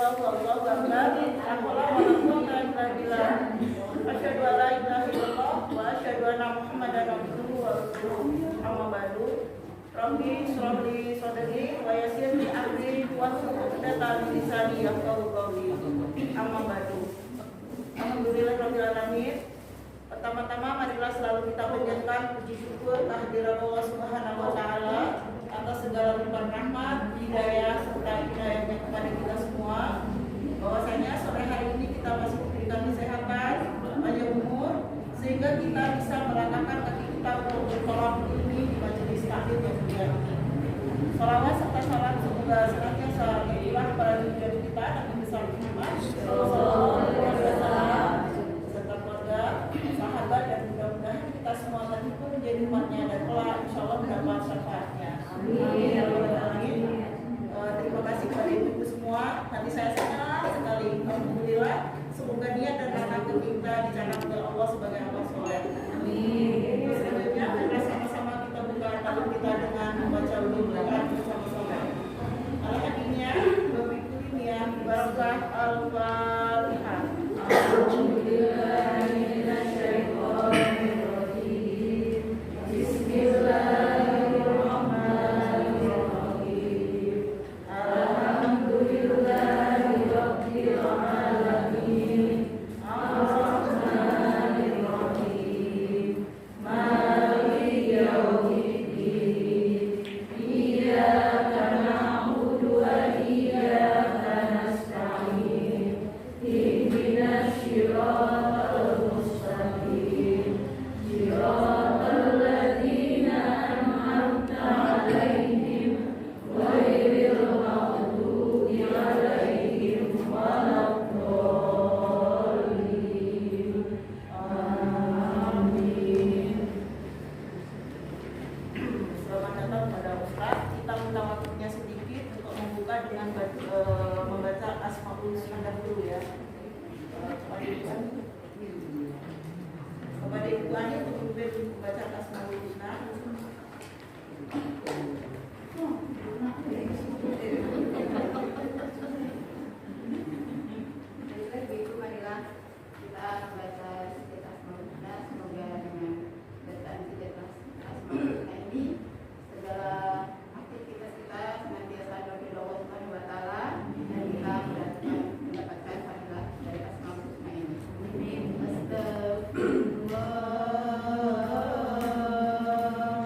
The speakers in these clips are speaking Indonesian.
illallah wallahu akbar. La haula wala quwwata illa billah. Asyhadu an la ilaha illallah wa asyhadu anna Muhammadan abduhu wa rasuluh. Amma ba'du. Rabbi shrah li sadri wa yassir li amri wahlul 'uqdatam min lisani yafqahu qawli. Amma ba'du. Alhamdulillahirabbil alamin. Pertama-tama marilah selalu kita panjatkan puji syukur kehadirat Allah Subhanahu wa taala atas segala limpahan rahmat, hidayah serta hidayahnya kepada kita semua. Bahwasanya sore hari ini kita masih diberikan kesehatan, panjang umur, sehingga kita bisa melangkahkan kaki kita untuk bertolak ini di majelis taklim yang mulia. Salawat serta salam semoga senantiasa tercurah pada diri kita Nabi besar Muhammad sallallahu alaihi wasallam serta keluarga, sahabat, dan mudah-mudahan kita semua terhibur menjadi umatnya dan kelak insyaallah mendapat syafaatnya. Amin. Terima kasih kepada ibu semua. Nanti saya senang sekali. Alhamdulillah. Semoga niat dan langkah kita dicatat oleh Allah sebagai amal soleh. Amin. Selanjutnya kita sama-sama kita buka talim kita dengan membaca Al-Quran bersama-sama. Al-Hadiyah Babikuliniah Barakah Al-Fatihah. Alhamdulillahirrahmanirrahim. Bismillahirrahmanirrahim. Alhamdulillahirabbil alamin. Ar-Rahmanirrahim. Maliki yaumiddin. Iyyaka na'budu wa iyyaka nasta'in. Ihdinas siratal mustaqim. Siratal ladzina an'amta 'alaihim ghairil maghdubi 'alaihim waladdallin. Amin. Selamat datang pada Ustaz. Kita minta waktunya sedikit untuk membuka dengan membaca Asmaul Husna dulu ya. Kepada Ibu Ani untuk membaca Asmaul Husna. Ibu, marilah kita baca sedikit Asmaul Husna. Semoga dengan bacaan sedikit Asmaul Husna ini segala aktivitas kita senantiasa diridhoi Allah Subhanahu wa taala dan kita mendapatkan fadilah dari Asmaul Husna ini. Astagfirullah.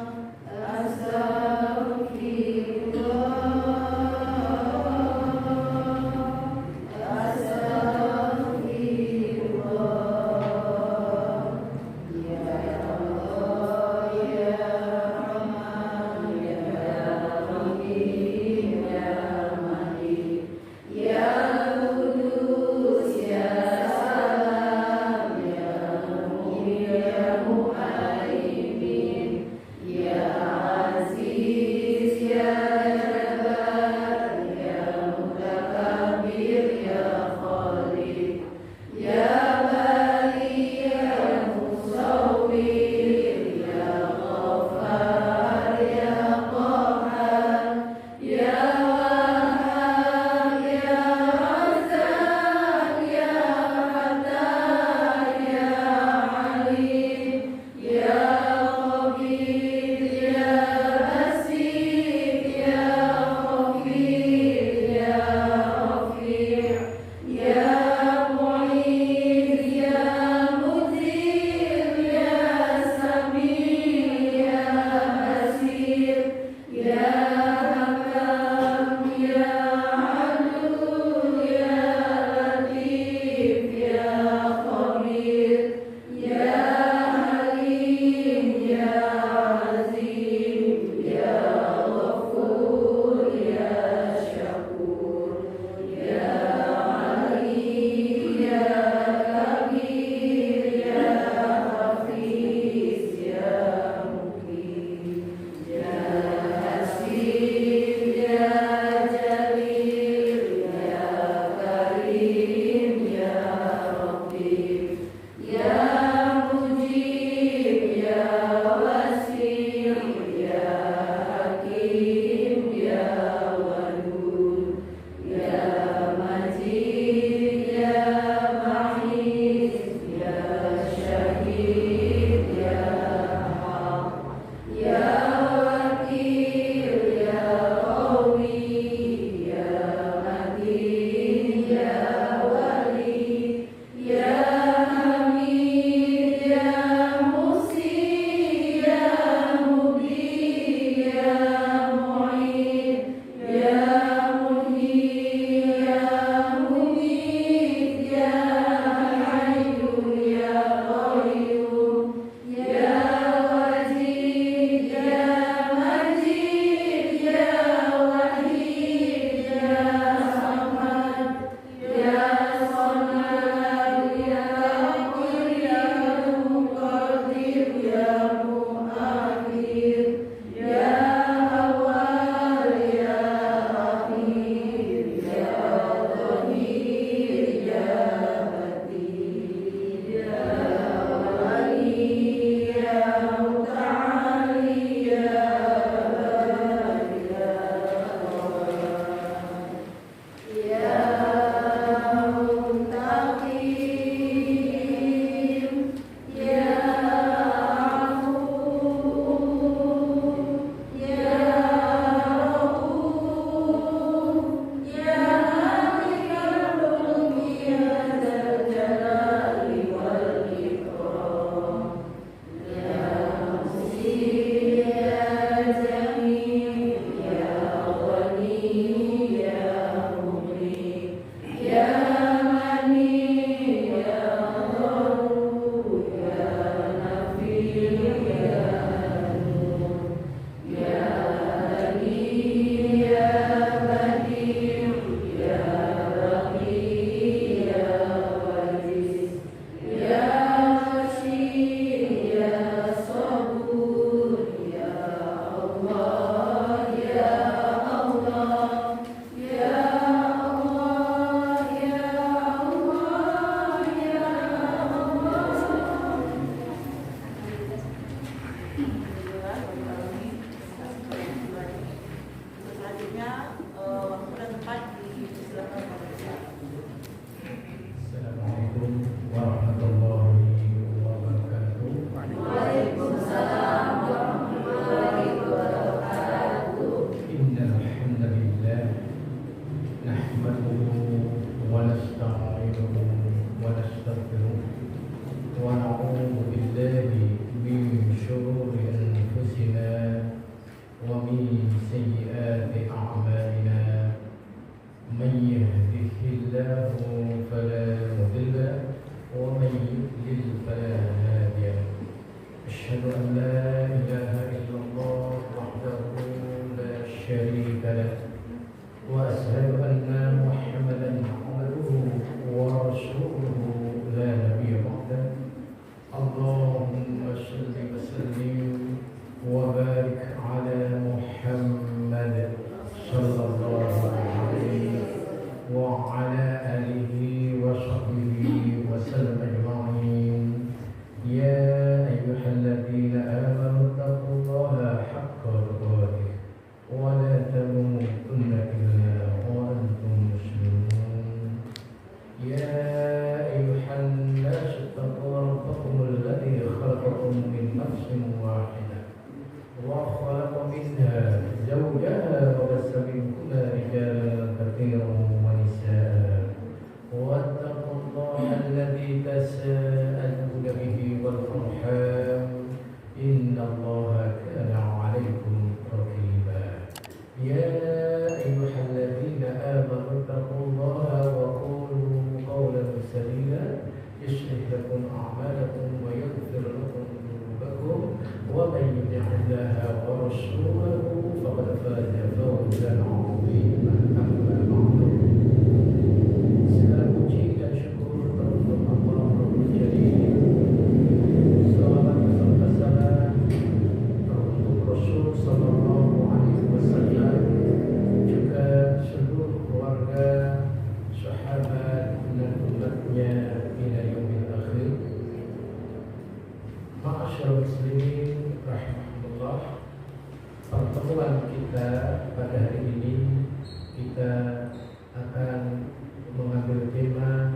kita akan mengambil tema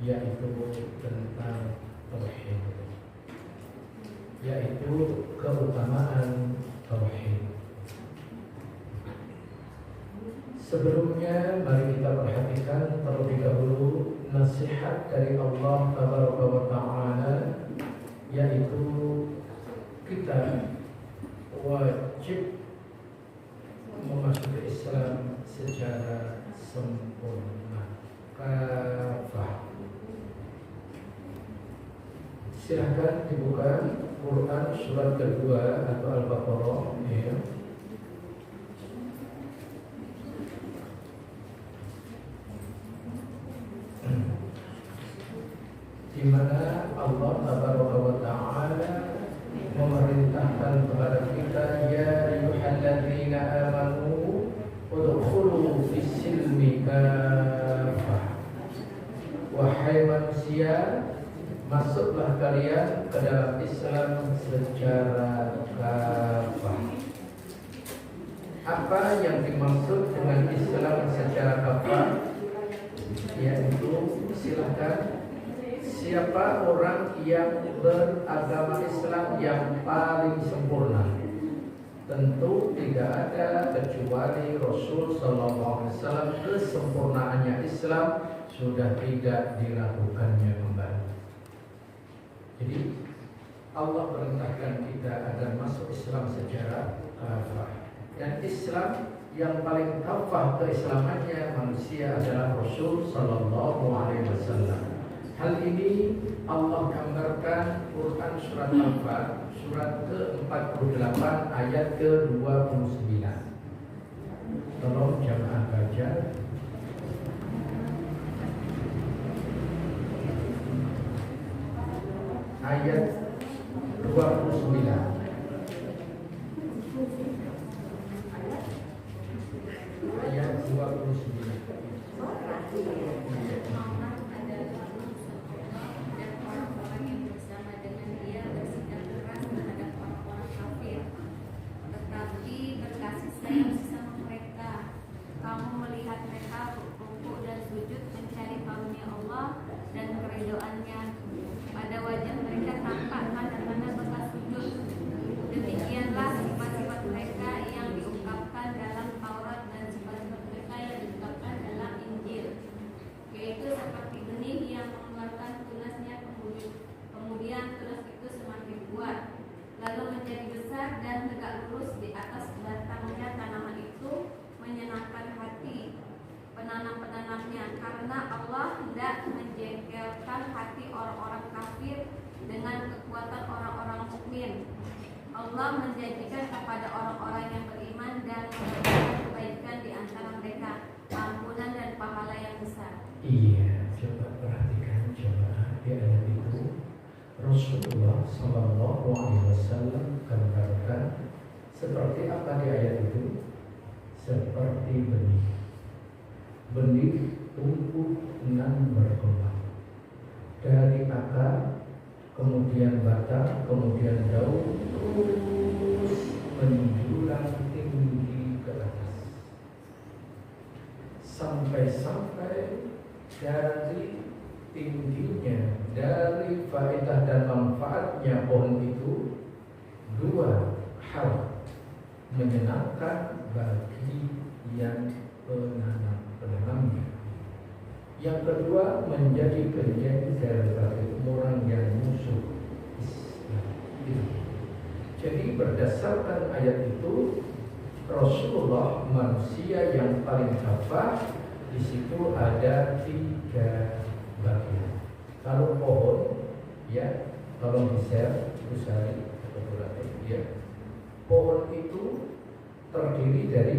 yaitu tentang tauhid, yaitu keutamaan tauhid. Sebelumnya mari kita perhatikan terlebih dahulu nasihat dari Allah Tabaraka wa Ta'ala, yaitu kita wajib memasuki Islam secara sempurna, kafah. Silahkan dibuka Quran surat kedua atau Al-Baqarah, ya. Di mana Allah Tabaraka wa Ta'ala memerintahkan kepada kita, ya ayyuhalladzina amanu udkhulu fis-silmi kafah. Wahai manusia, masuklah kalian ke dalam Islam secara kafah. Apa yang dimaksud dengan Islam secara kafah? Yaitu, silahkan, siapa orang yang beragama Islam yang paling sempurna? Tentu tidak ada kecuali Rasul Sallallahu Alaihi Wasallam. Kesempurnaannya Islam sudah tidak diragukannya kembali. Jadi Allah perintahkan kita agar masuk Islam secara kafah. Dan Islam yang paling kafah keislamannya manusia adalah Rasul Sallallahu Alaihi Wasallam. Hal ini Allah gambarkan Quran surat Al-Anfal surat ke-48 ayat ke-29. Tolong jamaah baca. Ayat 29. Ayat 29. Allah menjanjikan kepada orang-orang yang beriman dan memberikan kebaikan di antara mereka, ampunan dan pahala yang besar. Iya, coba perhatikan coba di ayat itu Rasulullah Sallallahu Alaihi Wasallam gambarkan seperti apa di ayat itu? Seperti benih. Benih tumbuh dan berkembang dari akar, kemudian batang, kemudian daun, terus menjulang tinggi ke atas, sampai-sampai dari tingginya, dari faedah dan manfaatnya pohon itu dua hal: menyenangkan bagi yang penanamnya. Yang kedua, menjadi penjengkel bagi orang yang musuh Islam. Jadi berdasarkan ayat itu, Rasulullah manusia yang paling kafah. Di situ ada 3 bagian. Kalau pohon, ya, tolong di-share, Usari atau berarti, ya. Pohon itu terdiri dari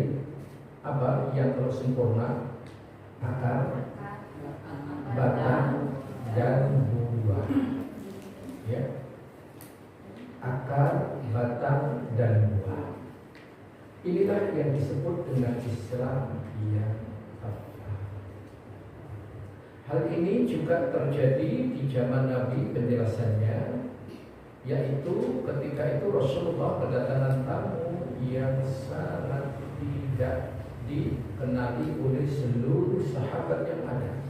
apa? Yang kalau sempurna, akar, batang, dan buah, ya. Akar, batang, dan buah. Inilah yang disebut dengan Islam yang kafah. Hal ini juga terjadi di zaman Nabi penjelasannya, yaitu ketika itu Rasulullah kedatangan tamu yang sangat tidak dikenali oleh seluruh sahabat yang ada.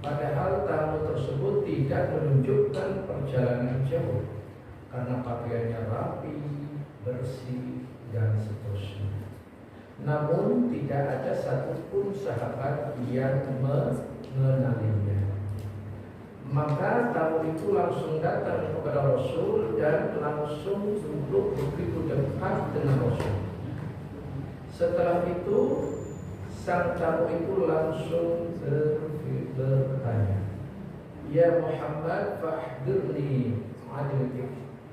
Padahal tamu tersebut tidak menunjukkan perjalanan jauh karena pakaiannya rapi, bersih, dan seterusnya. Namun tidak ada satupun sahabat yang mengenalinya. Maka tamu itu langsung datang kepada Rasul dan langsung duduk begitu dekat dengan Rasul. Setelah itu sang tamu itu langsung bertanya, "Ya Muhammad, fahdirni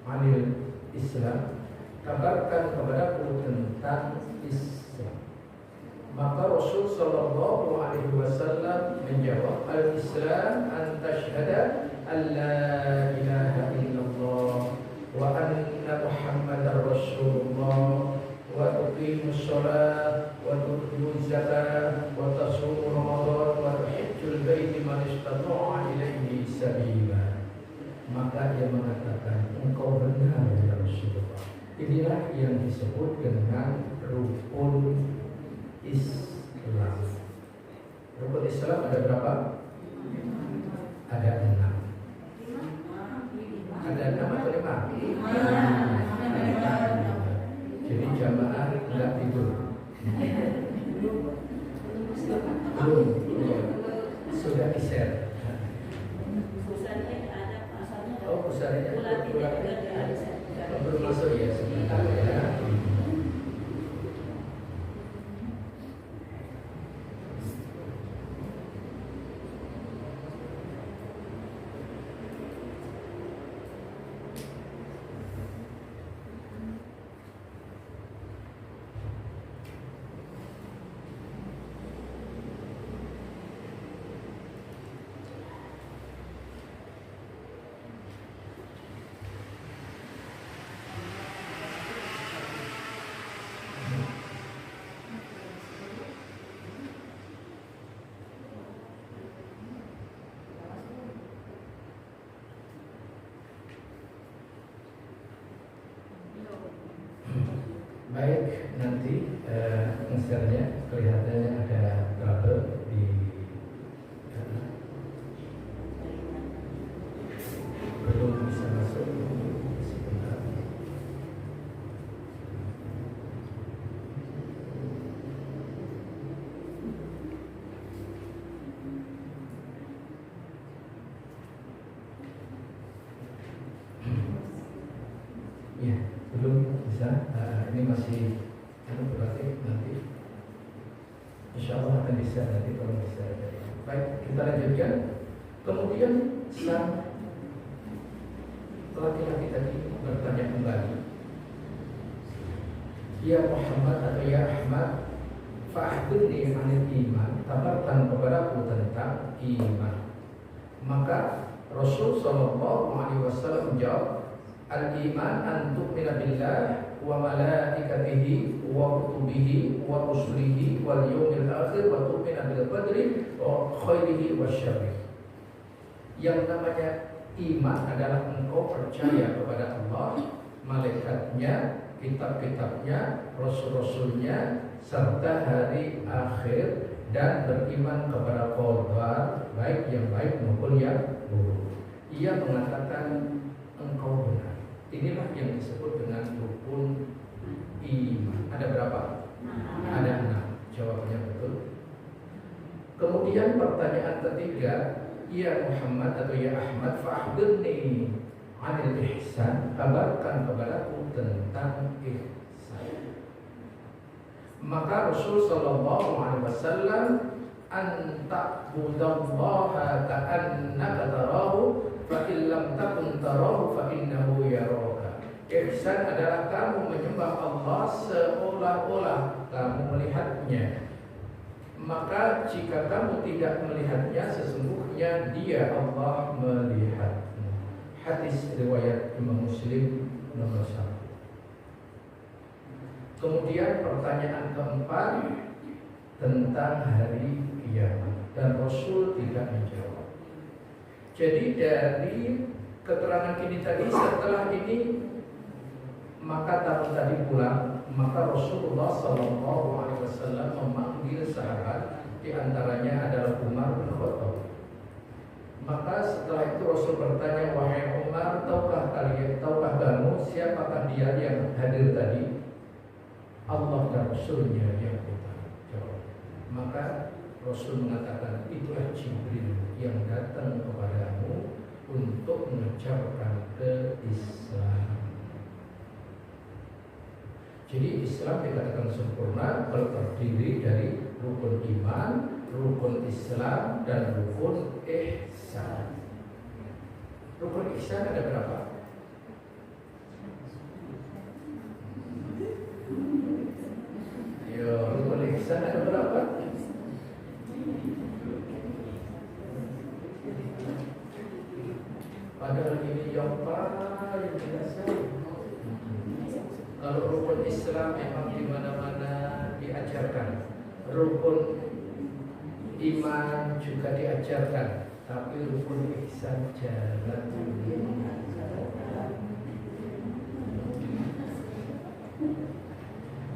anil Islam, kabarkan kepadaku tentang Islam." Maka Rasul sallallahu alaihi wasallam menjawab, "Al-Islam an tashhada an la ilaha illallah wa anna Muhammadar Rasulullah wa tuqimus shalah wa tu'tuz zakah wa tasum Ramadan wa tuhajjul bait man istata'a ilaihi sabila." Maka dia mengatakan, "Engkau benar ya Rasulullah." Inilah yang disebut dengan rukun Islam. Rukun Islam ada berapa? Ada 6. Ada 6 atau 5? Jadi jamaah enggak tidur. Belum. Sudah di-share. Oh, pusatnya belum masuk ya sebentar ya. Baik, nanti misalnya kelihatannya ada trouble di belum bisa masuk sebentar. Ya, belum bisa. Ini masih berarti nanti insya Allah akan bisa nanti kalau bisa. Baik, kita lanjutkan. Kemudian sang laki-laki tadi bertanya kembali, "Ya Muhammad atau ya Ahmad, fa'akhbirni anil iman, kabarkan kepadaku tentang iman." Maka Rasul sallallahu alaihi wasallam menjawab, "Al-iman an tu'mina billah wa malaikatihi wa kutubihi wa rusulihi wal yawmil akhir wa tu'mina bil qadri wa khairihi wa syarrihi." Yang namanya iman adalah engkau percaya kepada Allah, malaikatnya, kitab-kitabnya, rasul-rasulnya, serta hari akhir, dan beriman kepada qadar, baik yang baik maupun yang buruk. Ia mengatakan engkau benar. Inilah yang disebut dengan rukun iman. Ada berapa? Ada 6. Jawabannya betul. Kemudian pertanyaan ketiga, "Ya Muhammad atau ya Ahmad, fa'akhbirni anil ihsan, kabarkan kepadaku tentang ihsan." Maka Rasul sallallahu alaihi wasallam, "An ta'budallaha ka'annaka tarahu, fa in lam takun tarahu fa innahu yaraka." Ihsan adalah kamu menyembah Allah seolah-olah kamu melihatnya. Maka jika kamu tidak melihatnya, sesungguhnya Dia Allah melihatmu. Hadis riwayat Imam Muslim nomor 1. Kemudian pertanyaan keempat tentang hari kiamat, dan Rasul tidak menjawab. Jadi dari keterangan ini tadi, setelah ini maka tamu tadi pulang maka Rasulullah Sallallahu Alaihi Wasallam memanggil sahabat, di antaranya adalah Umar bin Khattab. Maka setelah itu Rasul bertanya, wahai Umar, tahukah kamu siapakah dia yang hadir tadi? Allah dan Rasulnya yang jawab. Maka Rasul mengatakan, itulah Jibril yang datang kepadamu untuk mengajarkan ke Islam. Jadi Islam dikatakan sempurna kalau terdiri dari rukun iman, rukun Islam, dan rukun ihsan. Rukun ihsan ada berapa? Ayo, rukun ihsan ada berapa? Padahal ini yang paling biasa. Kalau rukun Islam memang di mana-mana diajarkan, rukun iman juga diajarkan, tapi rukun ihsan jangan dulu.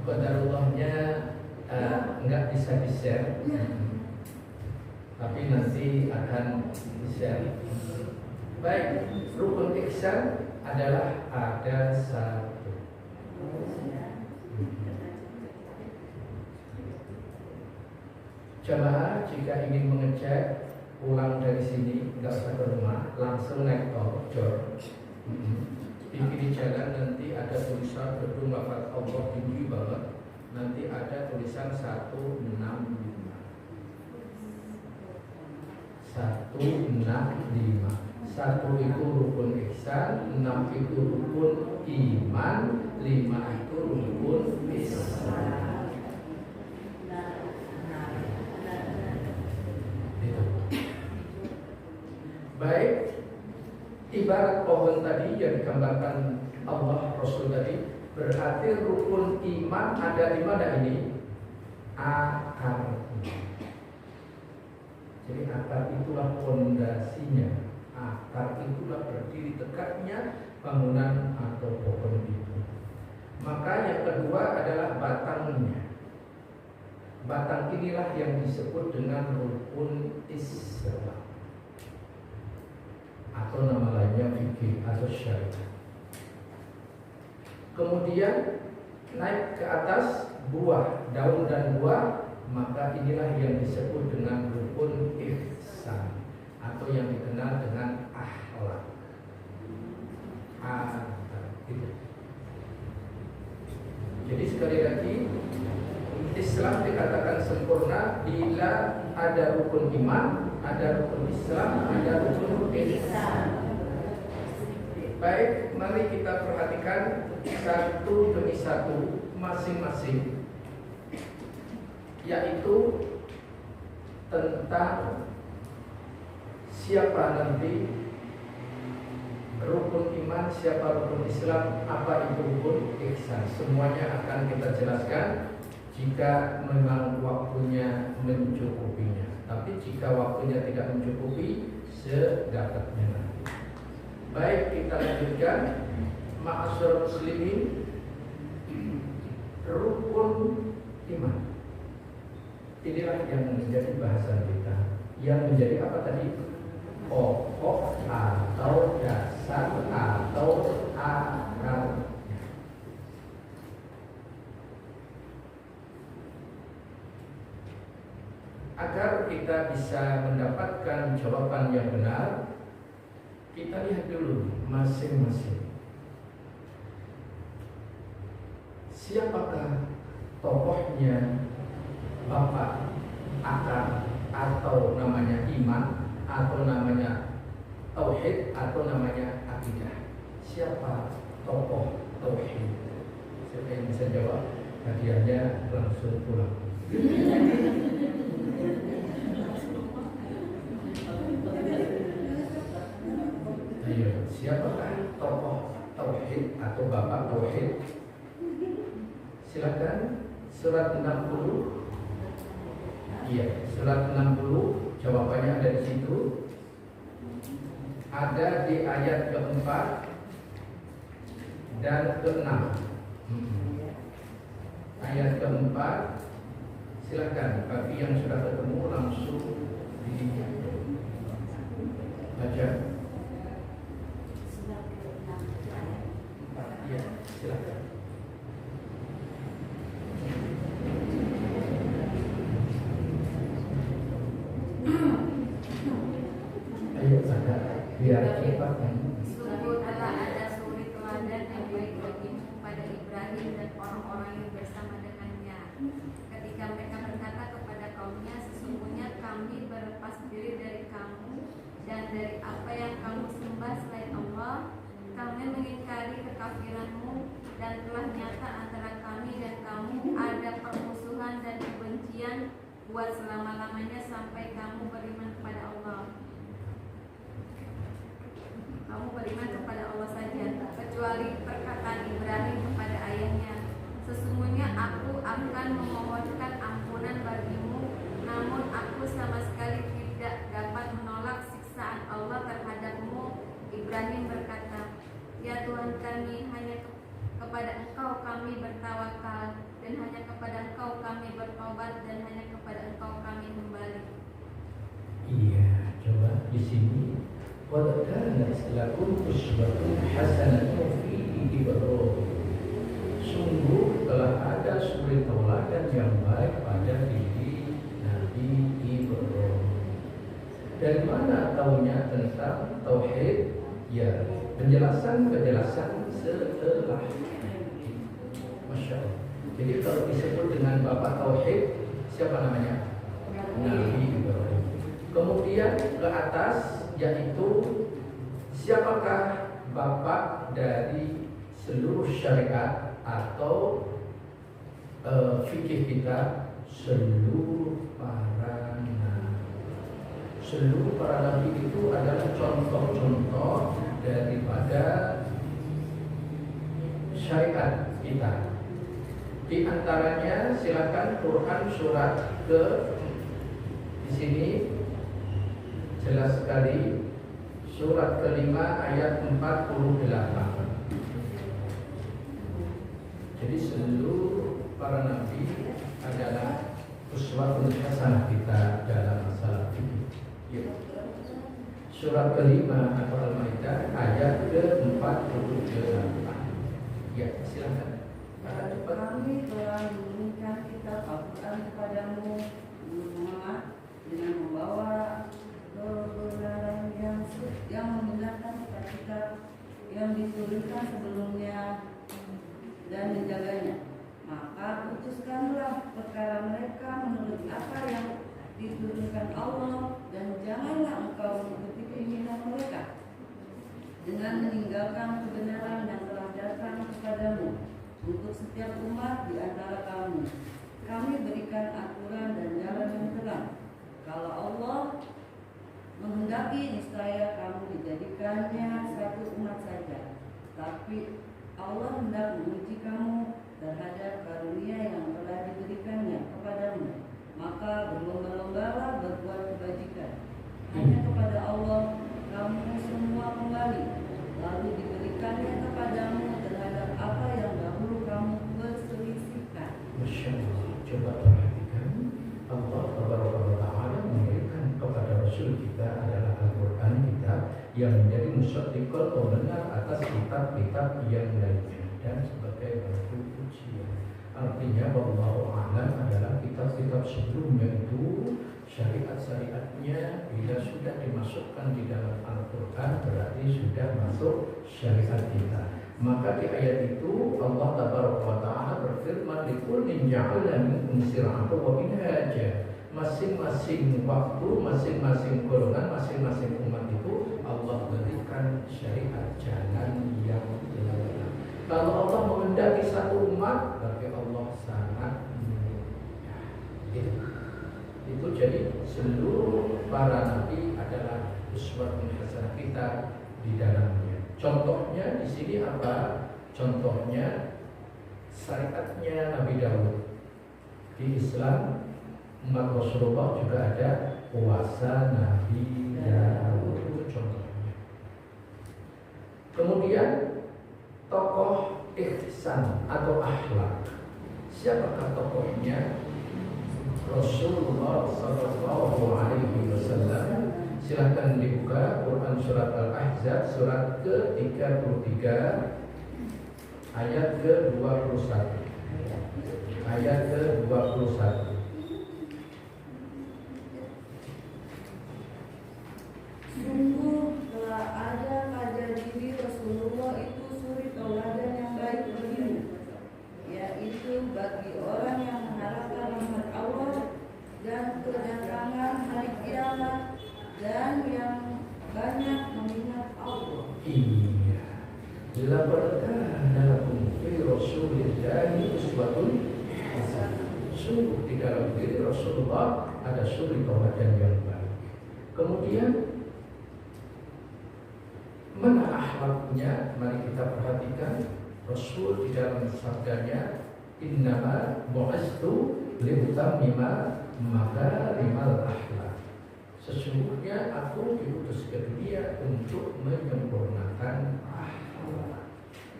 Qadarullahnya enggak bisa di-share, tapi nanti akan di-share. Baik, rukun ihsan adalah ada satu. Jamaah jika ingin mengecek pulang dari sini, nggak usah ke rumah, langsung naik tol, Jor. Di kiri jalan nanti ada tulisan gedung lafaz Allah tinggi banget. Nanti ada tulisan 165. 165. 1 itu rukun ihsan, 6 itu rukun iman, 5 itu rukun Islam. Baik, ibarat pohon tadi yang digambarkan Allah Rasul tadi, berarti rukun iman ada di mana ini? Akar. Jadi akar itulah fondasinya. Akar itulah berdiri tegaknya bangunan atau pohon itu. Maka yang kedua adalah batangnya. Batang inilah yang disebut dengan rukun Islam, atau nama lainnya fikih atau syariat. Kemudian naik ke atas buah, daun dan buah, maka inilah yang disebut dengan rukun ihsan, atau yang dikenal dengan akhlak. Jadi sekali lagi, Islam dikatakan sempurna bila ada rukun iman, ada rukun Islam, ada rukun ihsan. Baik, mari kita perhatikan satu demi satu masing-masing, yaitu tentang siapa nanti rukun iman, siapa rukun Islam, apa itu rukun ihsan. Semuanya akan kita jelaskan jika memang waktunya mencukupinya. Tapi jika waktunya tidak mencukupi, sedapatnya nanti. Baik, kita lanjutkan. Ma'asyiral muslimin, rukun iman. Inilah yang menjadi bahasan kita. Yang menjadi apa tadi? Pokok atau dasar atau akar. Agar kita bisa mendapatkan jawaban yang benar, kita lihat dulu masing-masing. Siapakah tokohnya, bapak, akar, atau namanya iman, atau namanya tauhid, atau namanya akidah? Siapa tokoh tauhid? Siapa yang bisa jawab? Hadiahnya langsung pulang. Ayo, siapakah tokoh tauhid atau bapak tauhid? Silakan, surat 60. Iya, surat 60, jawabannya ada di situ. Ada di ayat keempat dan keenam. ayat keempat. Silakan bagi yang sudah ketemu langsung dibaca. Ya, silakan. Ayo ada biar cepat kan. Sungguh telah ada suri teladan yang baik bagimu pada Ibrahim dan orang-orang yang bersama dengannya. Ketika mereka berkata kepada kaumnya, sesungguhnya kami berlepas diri dari kamu dan dari apa yang kamu sembah selain Allah. Kami mengingkari kekafiranmu dan telah nyata antara kami dan kamu ada permusuhan dan kebencian buat selama-lamanya sampai kamu beriman kepada Allah. Kamu beriman kepada Allah saja, kecuali perkataan Ibrahim kepada ayahnya, sesungguhnya aku akan memohonkan ampunan bagimu, namun aku sama sekali tidak dapat menolak siksaan Allah terhadapmu. Ibrahim berkata, ya Tuhan kami, hanya kepada Engkau kami bertawakal, dan hanya kepada Engkau kami bertobat, dan hanya kepada Engkau kami kembali. Iya, coba di sini. Qad kanat lakum uswatun hasanatun fi Ibrahim. Sungguh telah ada suri tauladan yang baik pada diri Nabi Ibrahim. Dari mana taunya tentang tauhid? Ya, penjelasan setelah. Masya Allah. Jadi kalau disebut dengan bapak tauhid, siapa namanya? Nabi Ibrahim. Kemudian ke atas, yaitu siapakah bapak dari seluruh syariat atau fikih kita? Seluruh para nabi. Seluruh para nabi itu adalah contoh-contoh daripada syariat kita. Di antaranya silakan Quran surat ke di sini jelas sekali, surat kelima ayat 48. Jadi seluruh para nabi adalah uswatun hasanah kita dalam masalah ini. Ya. Surat kelima atau Al-Maidah ayat ke-48. Ya, silakan. Kami telah menurunkan kitab Al-Quran kepadamu Muhammad dengan membawa kebenaran yang membenarkan kitab yang diturunkan sebelumnya dan menjaganya. Maka putuskanlah perkara mereka menurut apa yang diturunkan Allah, dan janganlah engkau mengikuti keinginan mereka dengan meninggalkan kebenaran yang telah datang kepadamu untuk setiap umat di antara kamu. Kami berikan aturan dan jalan yang terang. Kalau Allah menghendaki, niscaya kamu dijadikannya satu umat saja. Tapi Allah hendak menguji kamu terhadap karunia yang telah diberikannya kepadamu. Maka berlomba-lombalah berbuat kebajikan. Hanya kepada Allah kamu semua kembali. Lalu diberikannya kepadamu terhadap apa yang dahulu kamu perselisihkan. Masya Allah. Coba perhatikan, Allah Ta'ala memberikan kepada Rasul kita adalah Al-Quran kita yang menjadi musyaddiqul pembenar atas kitab-kitab yang lainnya dan sebagai batu ujian. Artinya wallahu a'lam adalah kitab-kitab sebelumnya itu syariat-syariatnya bila sudah dimasukkan di dalam Al-Quran berarti sudah masuk syariat kita. Maka di ayat itu Allah Ta'ala berfirman, likullin ja'alna minkum shir'atan wa minhaja. Masing-masing waktu, masing-masing golongan, masing-masing umat itu Allah berikan syariat jalan yang benar. Kalau Allah menghendaki satu umat, berarti Allah sangat mudah. Itu jadi seluruh para nabi adalah uswatun hasanah kita di dalamnya. Contohnya di sini apa? Contohnya syariatnya Nabi Daud. Di Islam umat Rasulullah juga ada puasa Nabi Daud, itu contohnya. Kemudian tokoh ihsan atau akhlak. Siapakah tokohnya? Rasulullah Sallallahu Alaihi Wasallam. Silakan dibuka Quran surat Al-Ahzab surat ke-33 ayat ke-21. Ayat ke-21. Sungguh telah ada pada diri Rasulullah itu suri tauladan yang baik bagimu, yaitu bagi orang yang mengharapkan rahmat Allah dan kedatangan hari kiamat dan yang banyak mengingat Allah. Iya. Laqad kana lakum fi Rasulillahi uswatun hasanah. Sungguh di dalam diri Rasulullah ada suri tauladan yang baik. Kemudian mana akhlaknya? Mari kita perhatikan. Rasul di dalam sabdanya, innama bu'istu liutammima makarimal akhlak. Sesungguhnya aku diutus ke dunia untuk menyempurnakan akhlak.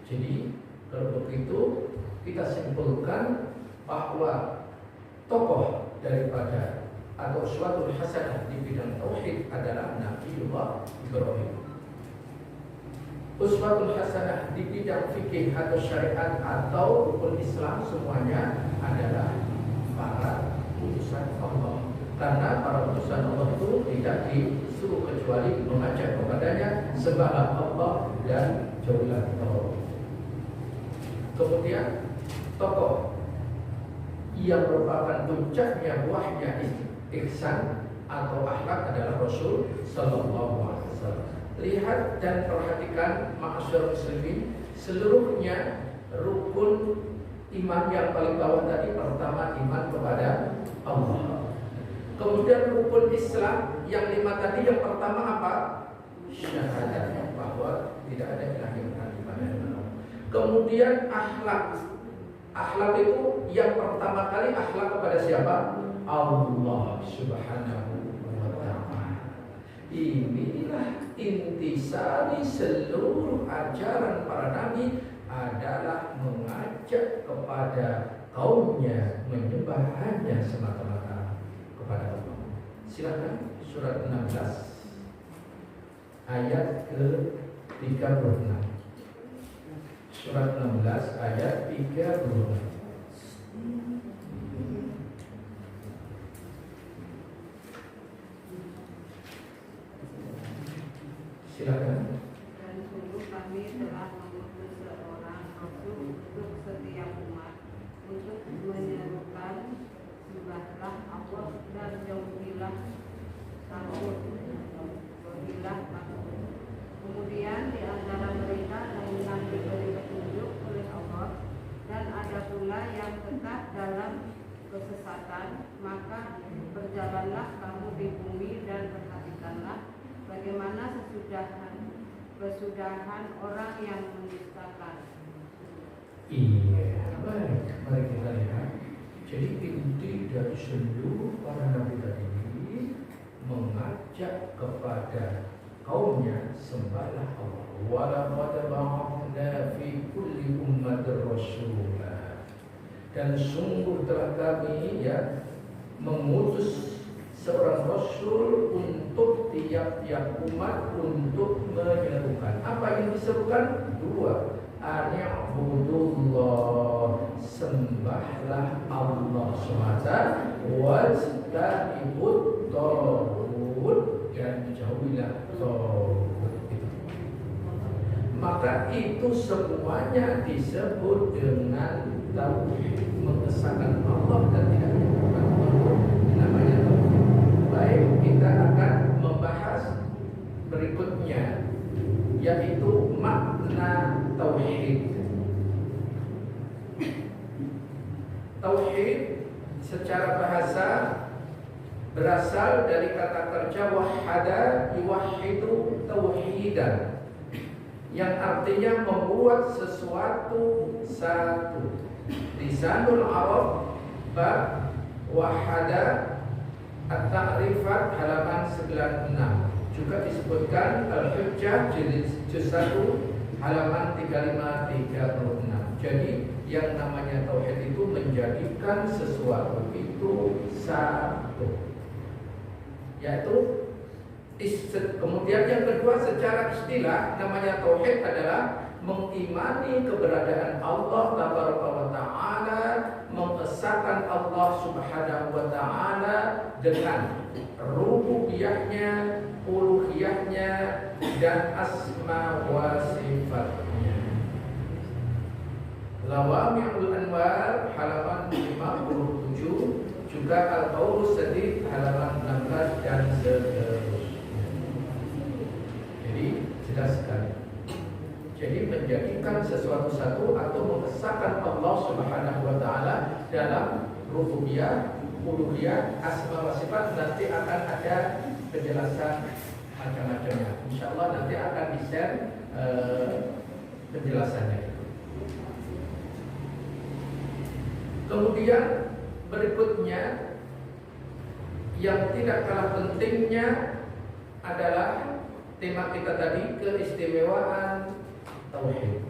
Jadi kalau begitu kita simpulkan bahwa tokoh daripada atau suatu hasanah di bidang tauhid adalah Nabiullah Ibrahim. Uswatul hasanah di bidang fikih atau syariat atau rukun Islam semuanya adalah para utusan Allah. Karena para utusan Allah itu tidak disuruh kecuali mengajak kepadanya sembahlah Allah dan jauhlah Allah. Kemudian tokoh yang merupakan puncaknya buahnya ihsan atau akhlak adalah Rasul Sallallahu Alaihi Wasallam. Lihat dan perhatikan ma'asyar muslimin, seluruhnya rukun iman yang paling bawah tadi, pertama iman kepada Allah. Kemudian rukun Islam yang 5 tadi, yang pertama apa? Syahadat bahwa tidak ada ilah yang benar kepada Allah. Kemudian akhlak. Akhlak itu yang pertama kali akhlak kepada siapa? Allah Subhanahu wa ta'ala. Inilah intisari seluruh ajaran para nabi adalah mengajak kepada kaumnya menyembah hanya semata-mata kepada Allah. Silakan surat 16 ayat ke-36. Surat 16 ayat 36. Silakan. Dan sungguh kami telah mengutus seorang rasul untuk setiap umat untuk menyerukan sembahlah Allah dan jauhilah takut. Kemudian di antara mereka yang diberi petunjuk oleh Allah dan ada pula yang tetap dalam kesesatan, maka berjalanlah kamu di bumi dan perhatikanlah bagaimana kesudahan orang yang mendustakan. Iya, baik. Mari kita lihat. Jadi inti dari seluruh para nabi tadi mengajak kepada kaumnya sembahlah Allah. Walaqad ba'athna fi kulli ummatin rasulah. Dan sungguh telah kami mengutus seorang rasul untuk tiap-tiap umat untuk menyerukan. Apa yang diserukan? 2. Ani'budullah, sembahlah Allah semata, wajtanibut taghut, dan jauhilah taghut. Maka itu semuanya disebut dengan tauhid, mengesahkan Allah dan tidak menyekutukan Allah. Namanya tauhid. Baik, kita akan membahas berikutnya, yaitu makna tauhid. Tauhid secara bahasa berasal dari kata kerja wahada yuwahhidu tauhidan, yang artinya membuat sesuatu satu. Lisanul Arab bab wahada at-ta'rifat halaman 96. Juga disebutkan Al-Hujjah juz 1 halaman 35-36. Jadi yang namanya tauhid itu menjadikan sesuatu itu satu. Yaitu kemudian yang kedua secara istilah namanya tauhid adalah mengimani keberadaan Allah Taala, mengesahkan Allah Subhanahu wa taala dengan rububiyahnya, uluhiyahnya dan asma wa sifatnya. Lawami'ul Anwar halaman 57, juga Al-Qaulus Sadid halaman 16 dan seterusnya. Jadi jelas sekali. Jadi menjadikan sesuatu satu atau mengesahkan Allah Subhanahu wa taala dalam rububiyah, uluhiyah, asma wa sifat, nanti akan ada penjelasan macam-macamnya. Insyaallah nanti akan di-share penjelasannya. Kemudian berikutnya yang tidak kalah pentingnya adalah tema kita tadi, keistimewaan tauhid.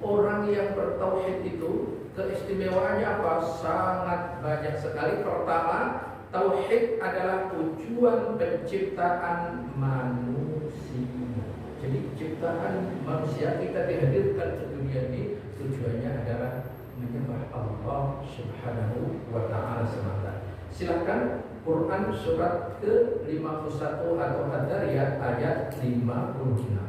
Orang yang bertauhid itu keistimewaannya apa? Sangat banyak sekali. Pertama, tauhid adalah tujuan penciptaan manusia. Jadi ciptaan manusia kita dihadirkan ke dunia ini tujuannya adalah menyembah Allah Subhanahu wa taala semata. Silakan Quran surat ke-51 atau Ad-Dariyat ayat 56.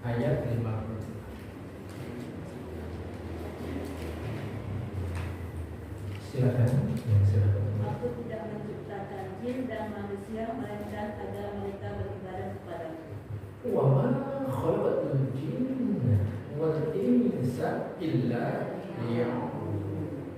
Ayat 50. Silakan. Aku tidak menciptakan jin dan manusia melainkan agar mereka beribadah kepadaku. Wa ma khalaqatul jinna wal insa illa liya'budun.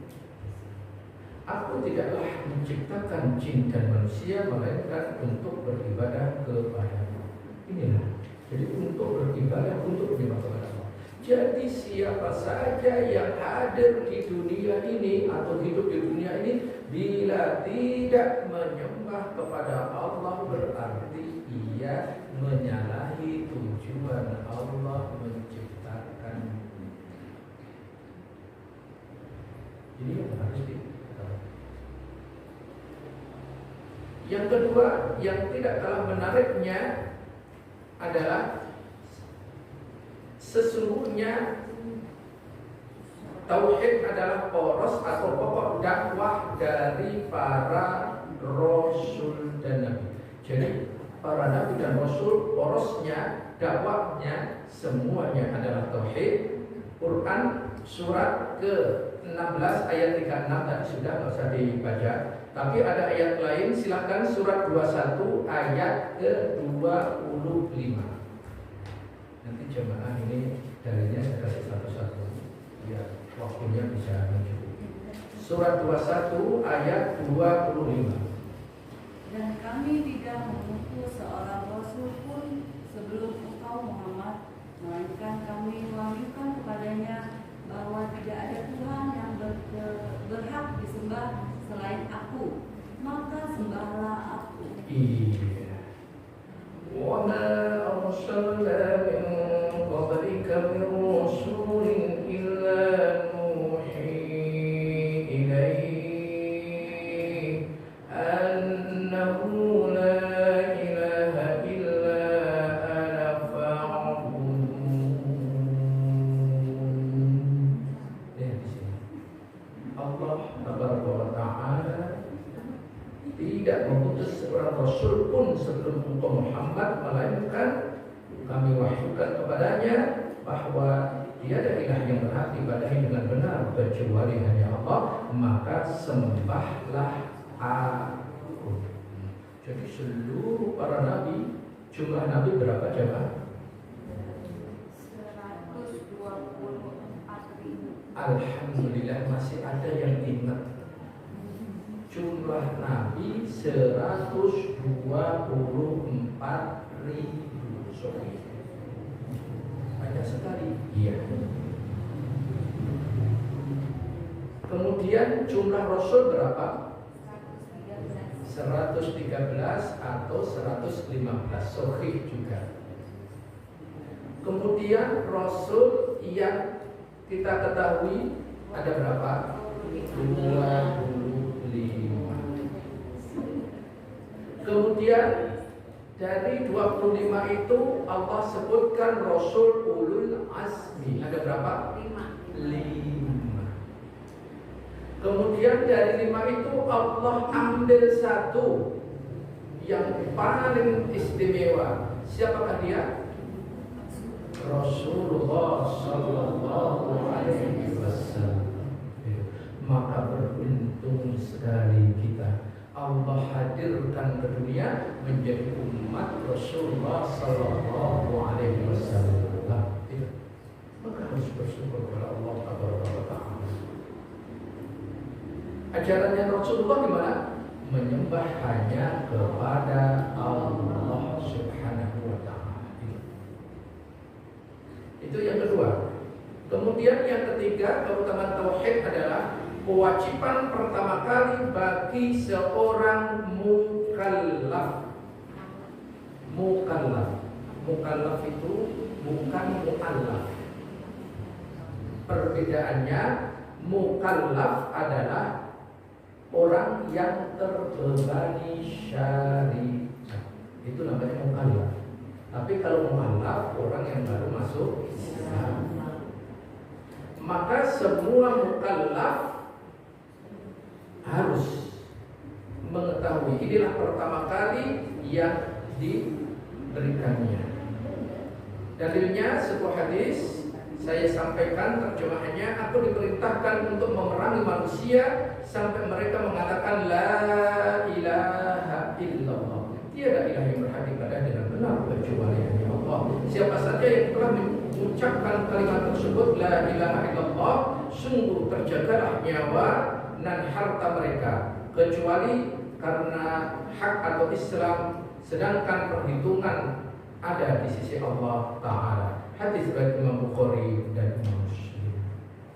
Aku tidaklah menciptakan jin dan manusia melainkan untuk beribadah kepadaku. Inilah. Jadi untuk beribadah, untuk menyembah kepada Allah. Jadi siapa saja yang hadir di dunia ini atau hidup di dunia ini, bila tidak menyembah kepada Allah, berarti ia menyalahi tujuan Allah menciptakan. Jadi harus diketahui. Yang kedua, yang tidak kalah menariknya adalah sesungguhnya tauhid adalah poros atau pokok dakwah dari para rasul dan nabi. Jadi para nabi dan rasul porosnya, dakwahnya semuanya adalah tauhid. Quran surat ke-16 ayat 36 tadi sudah, nggak usah dibaca. Tapi ada ayat lain, silakan surat 21 ayat ke-25. Nanti jemaah ini dalilnya saya kasih satu-satu biar waktunya bisa mencukupi. Surat 21 ayat 25. Dan kami tidak mengutus seorang rasul pun sebelum engkau Muhammad, melainkan kami mewahyukan kepadanya bahwa tidak ada Tuhan yang berhak disembah selain aku, maka sembahlah aku. Iya. Wa ma arsalna min qablika min rasulin illa nuhi ilaihi annahu la ilaha illa ana fa'budun. Ya, di sini Allah Tabaraka wa Ta'ala tidak mengutus seorang rasul pun sebelum engkau Muhammad, melainkan kami wahyukan kepadanya bahwa tiada ilah yang berhak diibadahi dengan benar kecuali hanya Allah, maka sembahlah aku. Jadi seluruh para nabi, jumlah nabi berapa jemaah? 124.000. Alhamdulillah masih ada yang ingat. Jumlah nabi 124.000. Sorry. Banyak sekali. Iya. Kemudian jumlah rasul berapa? 113. 113 atau 115, sahih juga. Kemudian Rasul yang kita ketahui ada berapa? 25. Kemudian dari 25 itu Allah sebutkan Rasul ulul azmi. Ada berapa? 5. Kemudian dari 5 itu Allah ambil satu yang paling istimewa. Siapakah dia? Rasulullah Sallallahu Alaihi Wasallam. Maka beruntung sekali kita, Allah hadirkan ke dunia menjadi umat Rasulullah Sallallahu Alaihi Wasallam. Maka harus bersyukur kepada Allah Taala. Ajarannya Rasulullah gimana? Menyembah hanya kepada Allah Subhanahu wa Ta'ala. Itu yang kedua. Kemudian yang ketiga, keutamaan tauhid adalah kewajiban pertama kali bagi seorang mukallaf. Mukallaf itu bukan mu'allaf. Perbedaannya, mukallaf adalah orang yang terbebani syariat. Itu namanya mukallaf. Tapi kalau mu'allaf, orang yang baru masuk Islam. Maka semua mukallaf harus mengetahui, inilah pertama kali yang diberikannya. Dalilnya sebuah hadis, saya sampaikan terjemahannya. Aku diperintahkan untuk memerangi manusia sampai mereka mengatakan la ilaha illallah. Tiada ilah yang berhak ibadah dengan benar kecuali hanya Allah. Siapa saja yang telah mengucapkan kalimat tersebut la ilaha illallah, sungguh terjagalah nyawa dan harta mereka, kecuali karena hak atau Islam, sedangkan perhitungan ada di sisi Allah Ta'ala. Hadis riwayat Imam Bukhari dan Imam Muslim.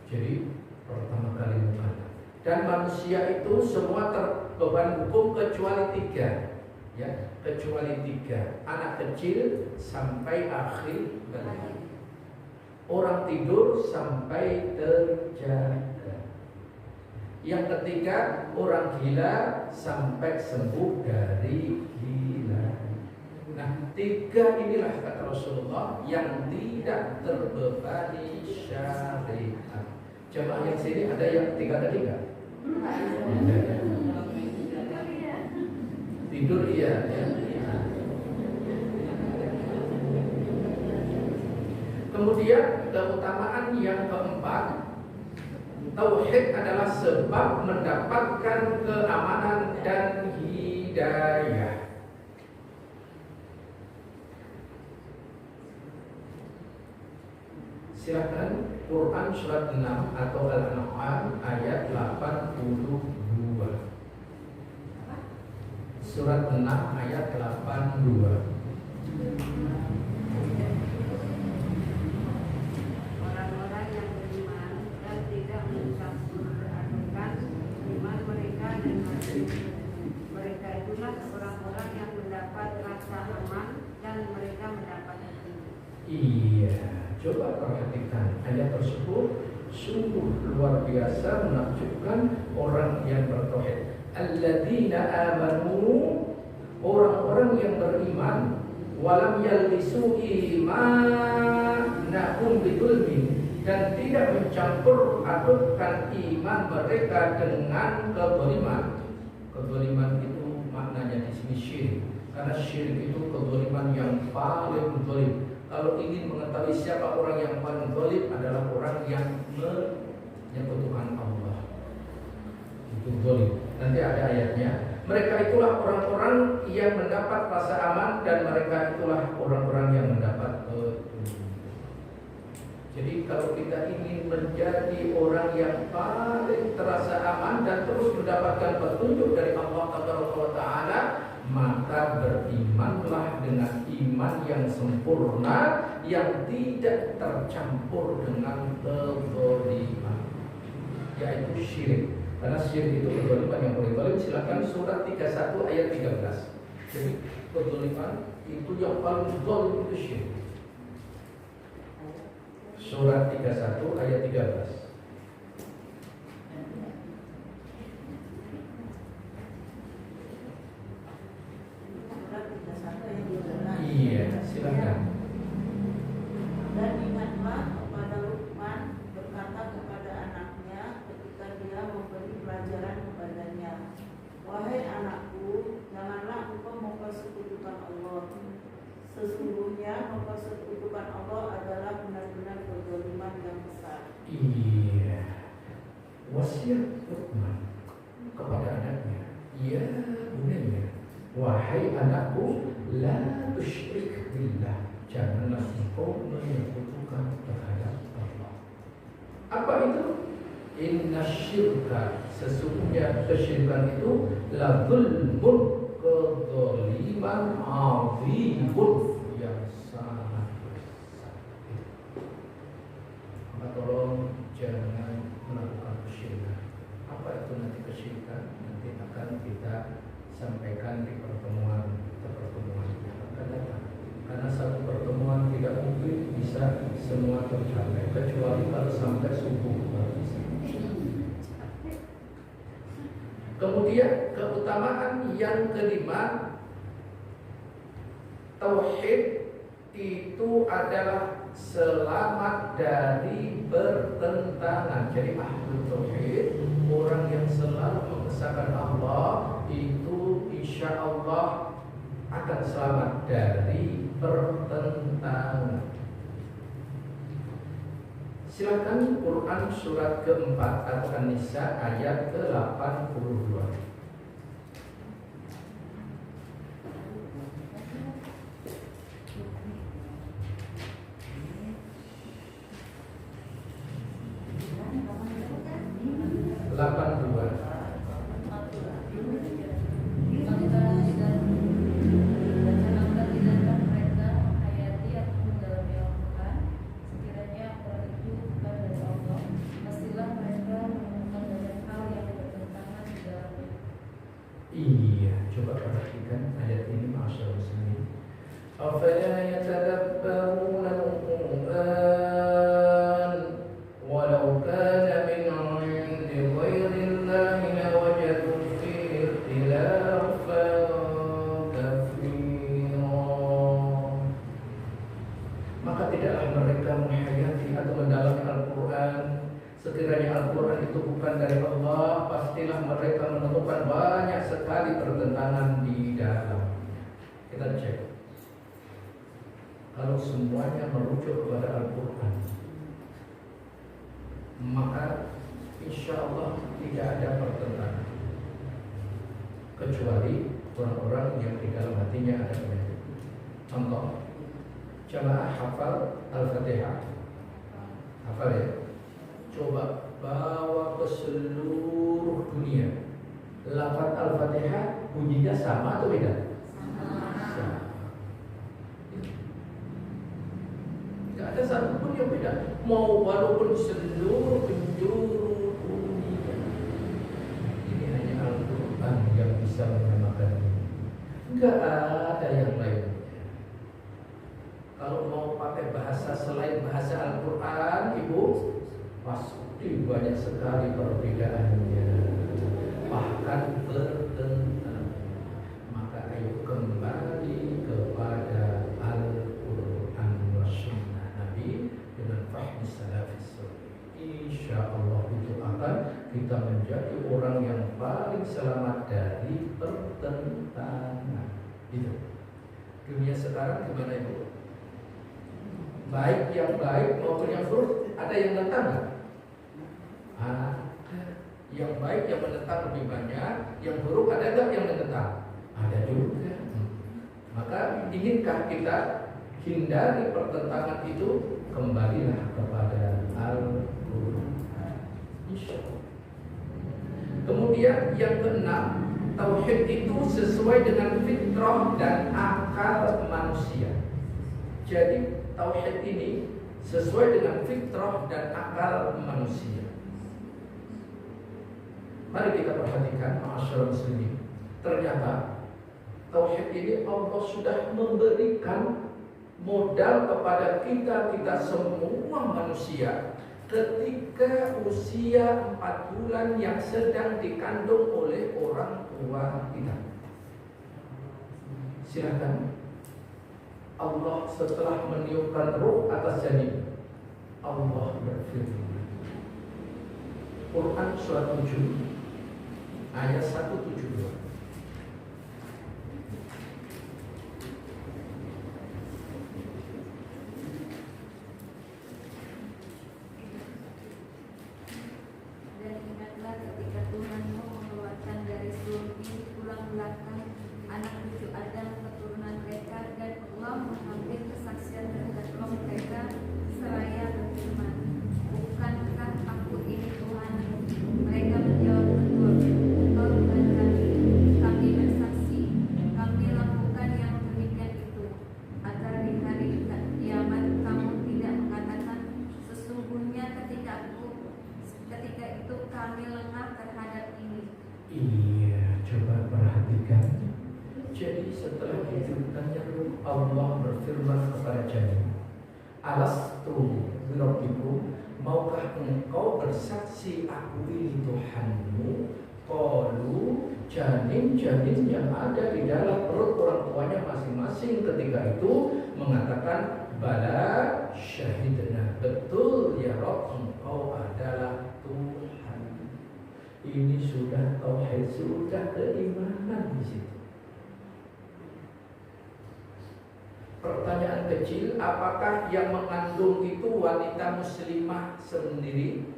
Jadi pertama kali mukallaf. Dan manusia itu semua terbeban hukum kecuali 3. Ya, kecuali 3. Anak kecil sampai akhir balik. Orang tidur sampai terjaga. Yang ketiga, orang gila sampai sembuh dari gila. Nah, 3 inilah kata Rasulullah yang tidak terbebani syariat. Jemaah yang sini ada yang 3 tadi enggak? Tidur iya ya. Kemudian keutamaan yang keempat, tauhid adalah sebab mendapatkan keamanan dan hidayah. Silakan Quran surat 6 atau Al-An'am ayat 82. Surat 6 ayat 82. Orang-orang yang beriman dan tidak mencampur-adukan iman mereka dan mereka itulah orang-orang yang mendapat rasa aman dan mereka mendapat hati. Iya, coba perhatikan ayat tersebut, sungguh luar biasa menakjubkan orang yang bertauhid. Alladzina amanu, orang-orang yang beriman, walam yalbisu imanahum bidzulmin, dan tidak mencampur adukkan iman mereka dengan kezaliman. Kezaliman itu maknanya di sini syirik, karena syirik itu kezaliman yang paling zalim. Kalau ingin mengetahui siapa orang yang paling zalim, adalah orang yang menyekutukan Allah. Itu zalim. Nanti ada ayatnya. Mereka itulah orang-orang yang mendapat rasa aman, dan mereka itulah orang-orang yang mendapat petunjuk. Jadi kalau kita ingin menjadi orang yang paling terasa aman dan terus mendapatkan petunjuk dari Allah Ta'ala, maka berimanlah dengan iman yang sempurna, yang tidak tercampur dengan kezaliman, yaitu syirik. Karena syirik itu kezaliman yang paling zalim. Silakan surat 31 ayat 13. Jadi kezaliman itu yang paling zalim itu syirik. Surat 31 ayat 13. Iya, silakan. Dan ingatlah kepada Luqman berkata kepada anaknya ketika dia memberi pelajaran kepadanya, wahai anakku, janganlah engkau mempersekutukan Allah. Sesungguhnya mempersekutukan Allah adalah benar-benar kezaliman yang besar. Iya. Wasiat Luqman kepada anaknya, ya bunayya, wahai anakku, la tusyrik billah, janganlah engkau menyekutukan terhadap Allah. Apa itu? Inna syirka, sesungguhnya kesyirikan itu la zulmun, kezaliman azimun yang sangat besar. Maka tolong jangan melakukan kesyirikan. Apa itu nanti kesyirikan? Nanti akan kita sampaikan di pertemuan yang akan datang. Karena satu pertemuan tidak mungkin bisa semua tercapai, kecuali kalau sampai subuh baru bisa. Kemudian keutamaan yang kelima, tauhid itu adalah selamat dari pertentangan. Jadi ahlul tauhid, orang yang selalu mengesahkan Allah, itu insya Allah akan selamat dari pertentangan. Silakan Quran surat keempat atau An-Nisa ayat ke-82. Iya, coba perhatikan ayat ini, masyaallah muslimin. Afala yatadabbaruna al-Qur'an walau kana min 'indi ghairillahi lawajadu fihi ikhtilafan katsira. Maka tidaklah mereka menghayati atau mendalami Al-Qur'an. Sekiranya Al-Quran itu bukan dari Allah, pastilah mereka menemukan banyak sekali pertentangan di dalam. Kita cek. Kalau semuanya merujuk kepada Al-Quran, maka insya Allah tidak ada pertentangan, kecuali orang-orang yang di dalam hatinya ada penyakit. Contoh, jamaah hafal Al-Fatihah. Hafal ya? Coba bawa ke seluruh dunia. Lafaz Al-Fatihah bunyinya sama atau beda? Sama. Tidak ada satu pun yang beda. Mau walaupun seluruh penjuru dunia. Ini hanya Al-Quran yang bisa menyamakan ini. Enggak ada yang lainnya. Kalau mau pakai bahasa selain bahasa Al-Quran, Ibu, pasti banyak sekali perbedaannya, bahkan bertentangan. Maka ayo kembali kepada Al-Quran wa Sunnah Nabi dengan fahmi salafis salih. Insya Allah itu akan kita menjadi orang yang paling selamat dari pertentangan. Itu dunia sekarang gimana Ibu? Baik yang baik maupun yang buruk, ada yang menentang? Yang baik yang menentang lebih banyak, yang buruk ada enggak yang menentang? Ada juga. Maka inginkah kita hindari pertentangan itu? Kembalilah kepada Al-Quran. Insyaallah. Kemudian yang keenam, tauhid itu sesuai dengan fitrah dan akal manusia. Jadi tauhid ini sesuai dengan fitrah dan akal manusia. Mari kita perhatikan, ma'asyiral muslimin. Ternyata tauhid ini Allah sudah memberikan modal kepada kita semua manusia ketika usia 4 bulan yang sedang dikandung oleh orang tua kita. Silakan. Allah setelah meniupkan ruh atas janin, Allah berfirman. Quran surat 7 ayat 172. Dan ingatlah ketika Tuhanmu mengeluarkan dari surga tulang belakang anak cucu Adam keturunan mereka, dan Allah mengambil kesaksian terhadap roh mereka seraya berfirman, bukankah aku ini Tuhan? Mereka menjawab, betul, engkau Tuhan kami. Kami bersaksi, kami lakukan yang demikian itu, agar di hari kiamat kamu tidak mengatakan, sesungguhnya ketika itu kami lengah terhadap ini. Iya, coba perhatikan. Jadi setelah ditiupkannya ruh, Allah berfirman kepada janin, alastu birabbikum, maukah engkau bersaksi aku ini Tuhanmu? Qalu, janin-janin yang ada di dalam perut orang tuanya masing-masing ketika itu mengatakan, bala syahidna, betul ya Rabb, engkau adalah Tuhan. Ini sudah tauhid, sudah keimanan di situ. Pertanyaan kecil, apakah yang mengandung itu wanita muslimah sendiri?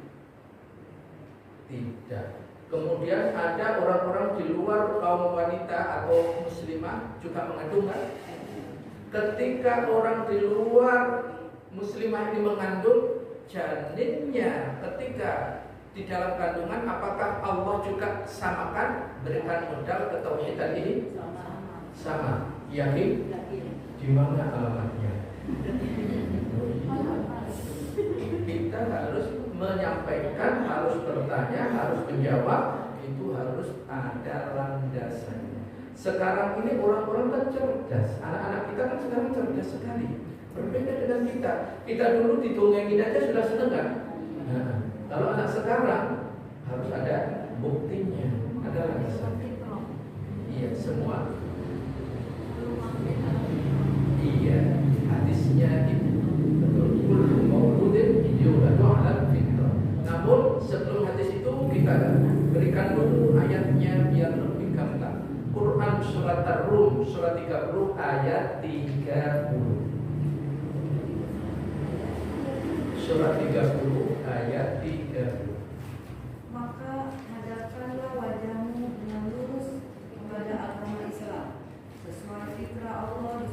Tidak. Kemudian ada orang-orang di luar kaum wanita atau muslimah juga mengandung kan? Ketika orang di luar muslimah ini mengandung, janinnya ketika di dalam kandungan, apakah Allah juga samakan, berikan modal ketauhidan ini? Sama. Yakin? Di mana alamatnya? Kita harus menyampaikan, harus bertanya, harus menjawab, itu harus ada landasannya. Sekarang ini orang-orang kan cerdas, anak-anak kita kan sekarang cerdas sekali, berbeda dengan kita. Kita dulu didongengin aja sudah seneng kan? Nah, kalau anak sekarang harus ada buktinya, ada landasannya. Iya, semua. Iya, hadisnya itu betul. Kullu mauludin yuladu 'ala fitrah. Namun sebelum hadis itu kita berikan dulu ayatnya biar lebih gampang. Quran surat Ar-Rum surat 30 ayat 30. Surat 30 ayat 30. Maka hadapkanlah wajahmu dengan lurus kepada agama Islam sesuai fitrah Allah,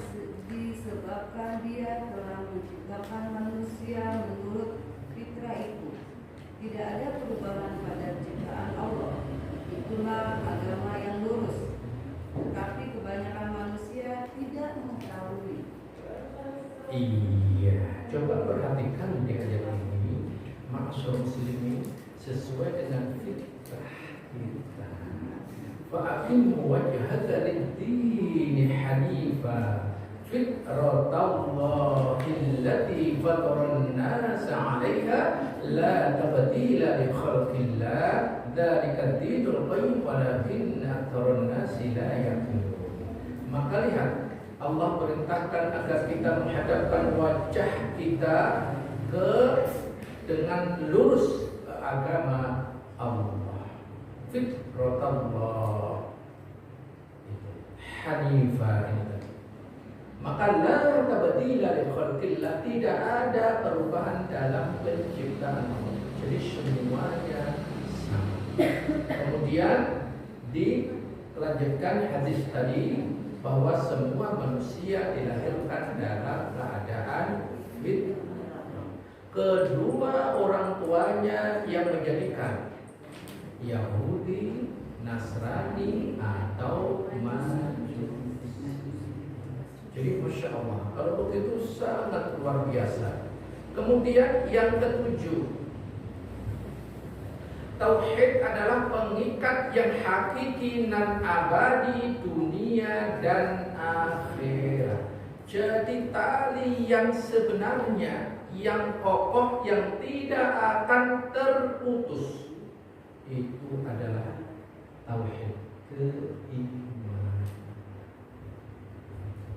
disebabkan Dia telah menciptakan manusia menurut fitrah itu. Tidak ada perubahan pada ciptaan Allah. Itulah agama yang lurus. Tetapi kebanyakan manusia tidak mengetahui. Iya, coba perhatikan di ayat ini, maksud muslimin sesuai dengan fitrah kita. Fa'aqimu wajhaka lid-dini hanifa fitratallahi allati fataran nasa 'alaiha la tabdila li khalqillah dzalika ad-dinul qayyim walakinna aktsaran nasi la ya'lamun. Maka lihat, Allah perintahkan agar kita menghadapkan wajah kita dengan lurus ke agama Allah. Fitratallah Hanifah ini. Maka la tabdila li khalqillah, tidak ada perubahan dalam penciptaan Allah. Jadi semuanya sama. Kemudian dilanjutkan hadis tadi bahwa semua manusia dilahirkan dalam keadaan fitrah. Kedua orang tuanya yang menjadikan Yahudi, Nasrani atau Majusi. Jadi Masya Allah, kalau begitu sangat luar biasa. Kemudian yang ketujuh, Tauhid adalah pengikat yang hakiki dan abadi dunia dan akhirat. Jadi tali yang sebenarnya, yang kokoh, yang tidak akan terputus, itu adalah tauhid keimanan.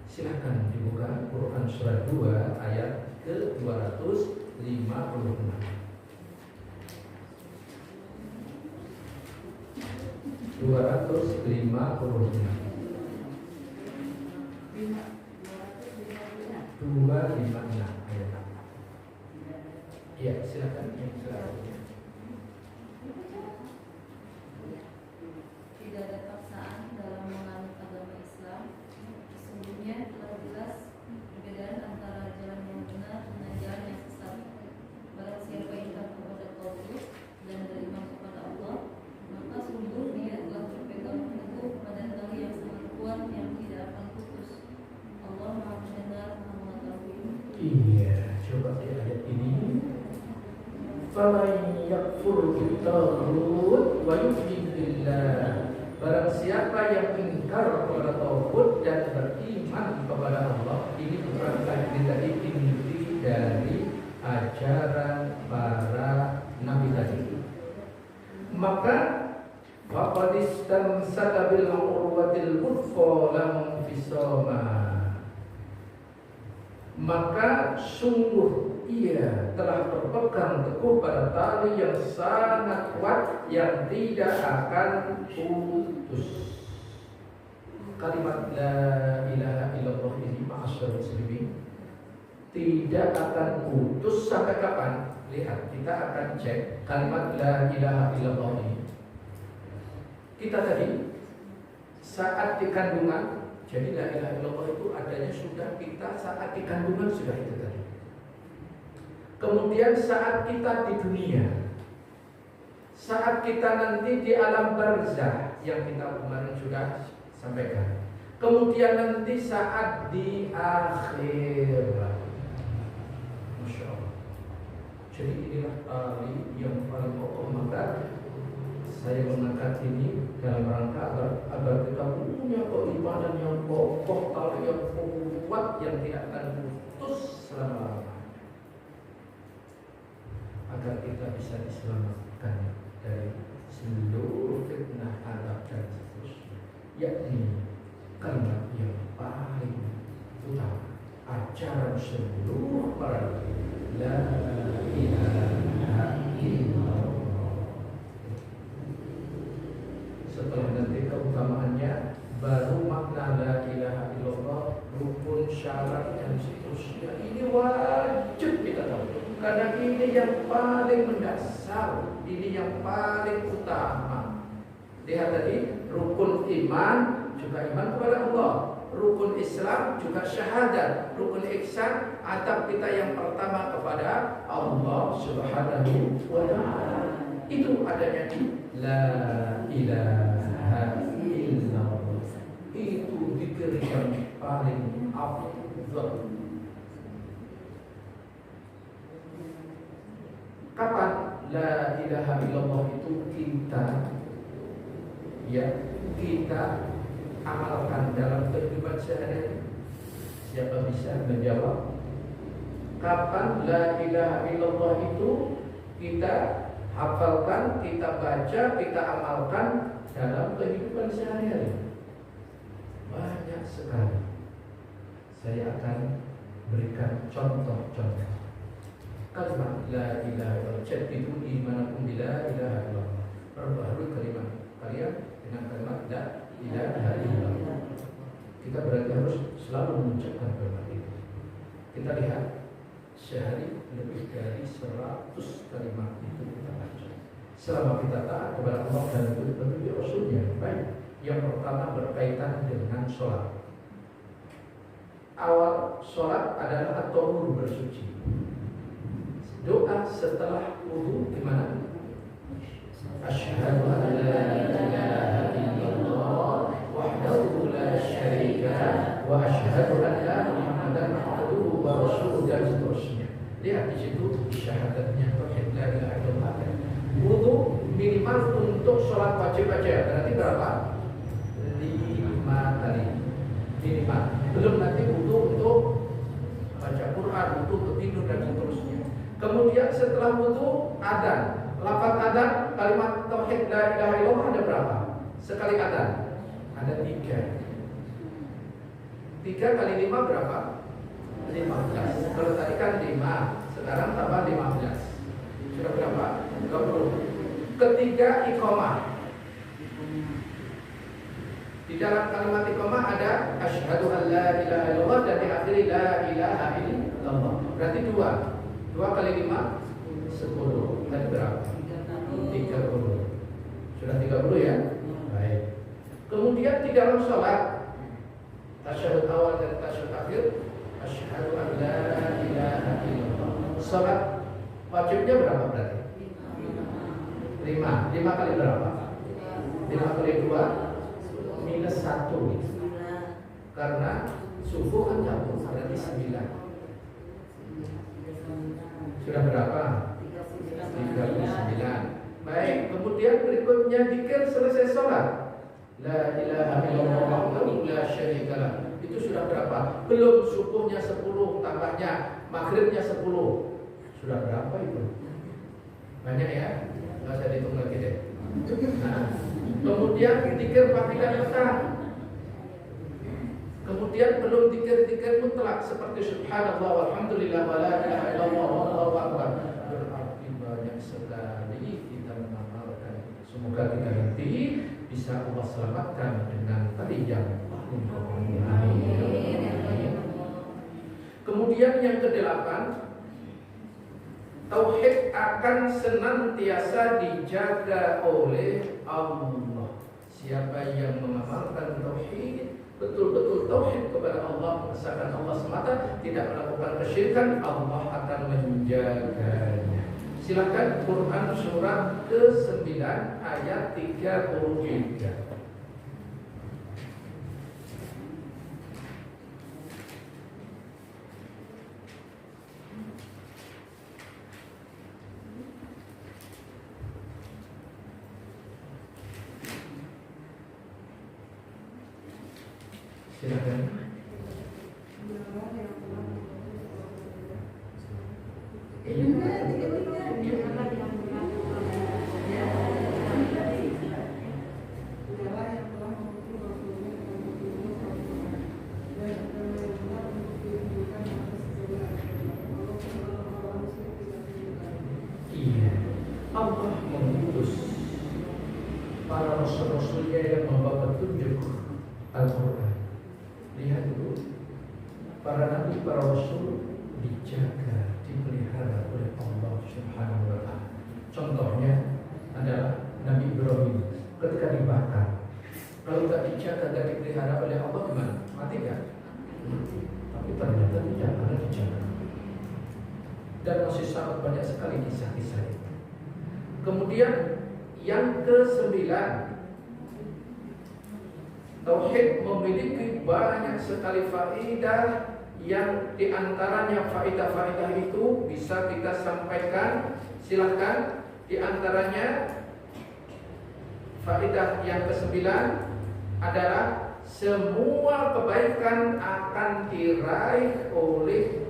Silakan dibuka Quran surat 2 ayat ke-256. 256 ayat. Ya, silakan. Tidak ada paksaan dalam menganut agama Islam. Sesungguhnya telah jelas perbedaan antara jalan yang benar dengan jalan yang sesat. Barang siapa yang takut kepada Tauhid dan beriman kepada Allah, maka sungguh dia telah berpegang teguh pada tali yang sangat kuat yang tidak akan putus. Allah Maha Mendengar, Maha Mengetahui. Iya, coba di ayat ini. Faman yakfur bittaghut wa yu'min billah. Barang siapa yang ingkar kepada tauhid dan beriman kepada Allah, ini bukan lagi tadi inti dari ajaran para nabi tadi. Maka faqad istamsaka bil urwatil wuthqa lam fisama. Maka sungguh ia telah berpegang teguh pada tali yang sangat kuat yang tidak akan putus. Kalimat la ilaha illallah ini ma'asyarul muslimin tidak akan putus sampai kapan? Lihat, kita akan cek kalimat la ilaha illallah ini. Kita tadi saat di kandungan, jadi la ilaha illallah itu adanya sudah kita saat di kandungan sudah itu tadi. Kemudian saat kita di dunia, saat kita nanti di alam barzah yang kita kemarin sudah sampaikan. Kemudian nanti saat di akhirat. Masya Allah. Jadi inilah tali yang paling kokoh. Maka saya mengangkat ini dalam rangka agar kita punya keimanan yang kokoh, tali yang kuat yang tidak akan putus selama-lamanya, agar kita bisa diselamatkan dari seluruh fitnah, azab dan seterusnya. Yakni kalimat yang paling utama, ajaran seluruh para nabi, la ilaha illallah. Setelah nanti keutamaannya, baru makna la ilaha illallah, rukun, syarat dan seterusnya. Ini wajib kita tahu, karena ini yang paling mendasar, ini yang paling utama. Lihat tadi, rukun iman juga iman kepada Allah, rukun Islam juga syahadat, rukun ihsan adab kita yang pertama kepada Allah Subhanahu wa ta'ala. Itu adanya di la ilaha illallah. Itu zikir yang paling afdal. Kapan la ilaha illallah itu kita amalkan dalam kehidupan sehari-hari? Siapa bisa menjawab? Kapan la ilaha illallah itu kita hafalkan, kita baca, kita amalkan dalam kehidupan sehari-hari? Banyak sekali. Saya akan berikan contoh-contoh. Kalimat la ilaha illallah, jadidu imanakum bila ilaha illallah. Perbaharui kalimat kalian dengan kalimat la ilaha illallah. Kita berarti harus selalu mengucapkan kalimat itu. Kita lihat sehari lebih dari 100 kalimat itu kita baca. Selama kita taat kepada Allah dan petunjuk Rasulnya. Baik, yang pertama berkaitan dengan sholat. Awal sholat adalah at-tahur, bersuci. Doa setelah wudu gimana? Asyhadu an la ilaha illallah wahdahu la syarika wa asyhadu anna Muhammadan abduhu wa rasuluhu dan seterusnya. Lihat di situ syahadatnya tauhid la ilaha illallah. Wudu minimal minimal untuk sholat wajib aja. Berarti berapa? 5 kali minimal. Belum nanti butuh untuk baca Quran, butuh untuk tidur dan seterusnya. Kemudian setelah butuh adzan. Lafaz adzan, kalimat tauhid la ilaha illallah ada berapa? Sekali adzan ada 3. 3 kali 5 berapa? 15. Kalau tadi kan 5, sekarang tambah 15. Sudah berapa? 20. Ketiga iqamah. Di dalam kalimat iqamah ada asyhadu an la ilaha illallah dan diakhiri la ilaha illallah. Berarti 2. 2 kali 5 10. Tadi berapa? 30. Sudah 30 ya? Baik. Kemudian di dalam sholat tasyahud awal dan tasyahud akhir asyhadu an la ilaha illallah. Sholat wajibnya berapa berarti? 5. 5 kali berapa? 5 kali 2 minus 1. Karena subuh kan jatuh berarti 9. Sudah berapa? 39. Baik, kemudian berikutnya zikir selesai sholat. La ilaha illallah wahdahu la syarikalah. Itu sudah berapa? Belum subuhnya 10 tambahnya maghribnya 10. Sudah berapa itu? Banyak ya? Nggak usah dihitung lagi deh. Nah, kemudian zikir pagi dan petang. Kemudian belum zikir-zikir mutlak seperti subhanallah walhamdulillah wala ilaha illallah wallahu akbar. Berarti banyak sekali kita mengamalkan. Semoga kita nanti bisa Allah selamatkan dengan tadi yang Kemudian yang ke-8, tauhid akan senantiasa dijaga oleh Allah. Siapa yang mengamalkan tauhid, betul-betul tauhid kepada Allah, mengesahkan Allah semata, tidak melakukan kesyirikan, Allah akan menjaganya. Silakan Quran surat ke-9 ayat 33. Silakan. Allah mengutus para rasul-rasulnya yang membawa petunjuk Al-Quran. Lihat dulu, para nabi, para rasul dijaga, dipelihara oleh Allah Subhanahu wa ta'ala. Contohnya adalah Nabi Ibrahim ketika dibakar. Kalau tak dijaga dan dipelihara oleh Allah gimana? Mati gak? Tapi ternyata dijaga. Dan masih sangat banyak sekali kisah-kisah itu. Kemudian yang ke-9, tauhid memiliki banyak sekali faedah, yang diantaranya faedah-faedah itu bisa kita sampaikan. Silakan. Diantaranya faedah yang ke-9 adalah semua kebaikan akan diraih oleh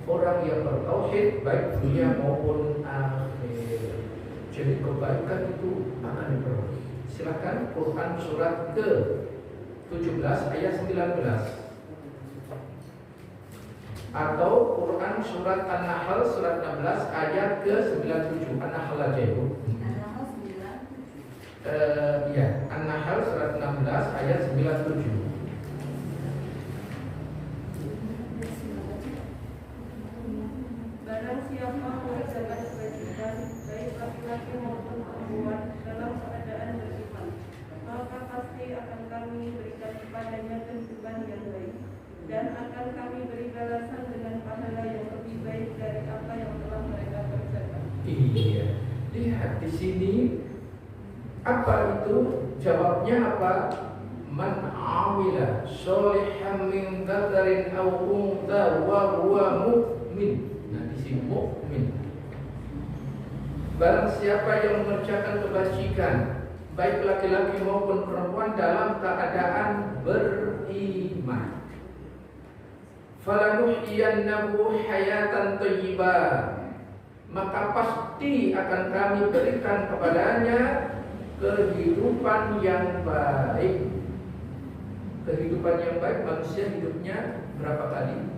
orang yang bertauhid, baik dunia maupun akhir. Jadi kebaikan itu akan diperoleh. Silakan Quran surat ke-17 ayat 19. Atau Quran surat An-Nahl surat 16 ayat ke-97. An-Nahl aja Ibu. Ya, An-Nahl surat 16 ayat 97. Barang siapa mengerjakan kebajikan, baik laki-laki maupun perempuan, dalam keadaan beriman, maka pasti akan kami berikan kepadanya kehidupan yang baik, dan akan kami beri balasan dengan pahala yang lebih baik dari apa yang telah mereka kerjakan. Iya, lihat di sini apa itu? Jawabnya apa? Man amila sholihan min dzakarin aw untha wa huwa mu'min. Nah, di sini mukmin. Barang siapa yang mengerjakan kebajikan, baik laki-laki maupun perempuan dalam keadaan beriman, falanuhyiyannahu hayatan thayyibah, maka pasti akan kami berikan kepadanya kehidupan yang baik. Kehidupan yang baik, manusia hidupnya berapa kali?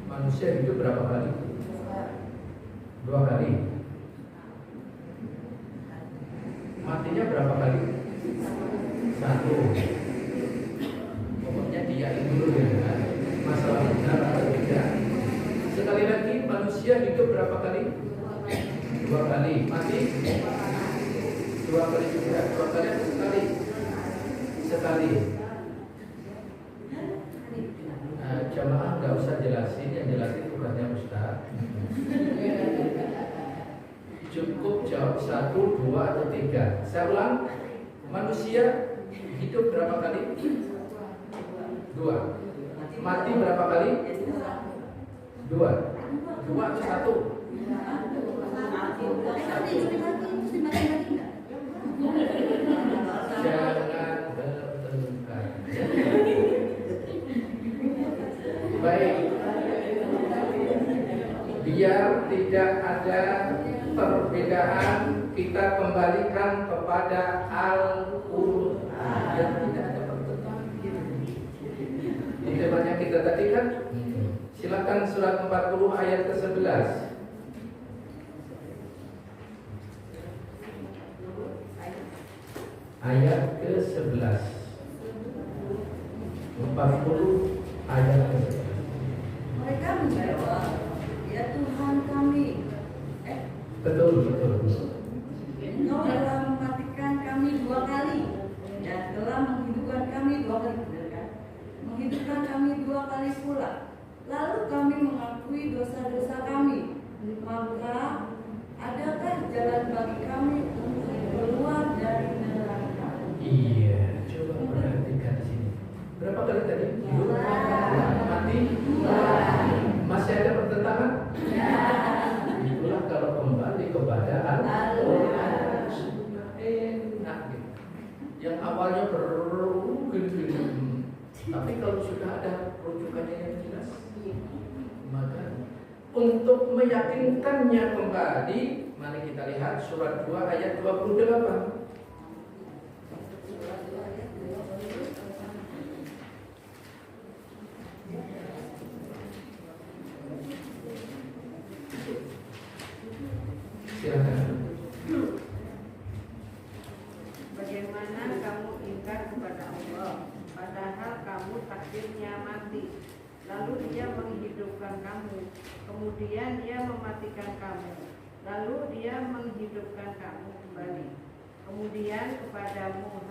Manusia hidup berapa kali? 2 kali. Matinya berapa kali? 1. Pokoknya diyakin dulu ya, masalah benar atau tidak. Sekali lagi, manusia hidup berapa kali? 2 kali. Mati? 2 kali juga. 2 kali atau sekali? Sekali. Jamaah nggak usah jelasin, yang jelasin bukannya Ustaz. Cukup jawab 1, 2, atau 3. Saya ulang, manusia hidup berapa kali? 2. Mati berapa kali? 2. 2 atau 1? Jangan bertengkar. Baik, biar tidak ada perbedaan, kita kembalikan kepada Al-Quran yang tidak ada pertentangan. Ini temanya kita tadi kan. Silakan surat 40 ayat ke-11. Ayat ke-11. 40 ayat ke-11. Mereka menjawab, ya Tuhan kami, Betul. Engkau telah mematikan kami 2 kali dan telah menghidupkan kami 2 kali, benar kan? Menghidupkan kami 2 kali pula. Lalu kami mengakui dosa-dosa kami. Maka adakah jalan bagi kami untuk keluar dari neraka? Iya, coba perhatikan di sini. Berapa kali tadi? 2. Mati? 2. Masih ada pertentangan? Itulah kalau kembali kepada Al-Quran. Enak gitu. Yang awalnya gini. Tapi kalau sudah ada rujukannya yang jelas, maka untuk meyakinkannya kembali, mari kita lihat surat 2 ayat 28. Bagaimana kamu ingkar kepada Allah, padahal kamu takdirnya mati. Lalu Dia menghidupkan kamu, kemudian Dia mematikan kamu, lalu Dia menghidupkan kamu kembali, kemudian kepadamu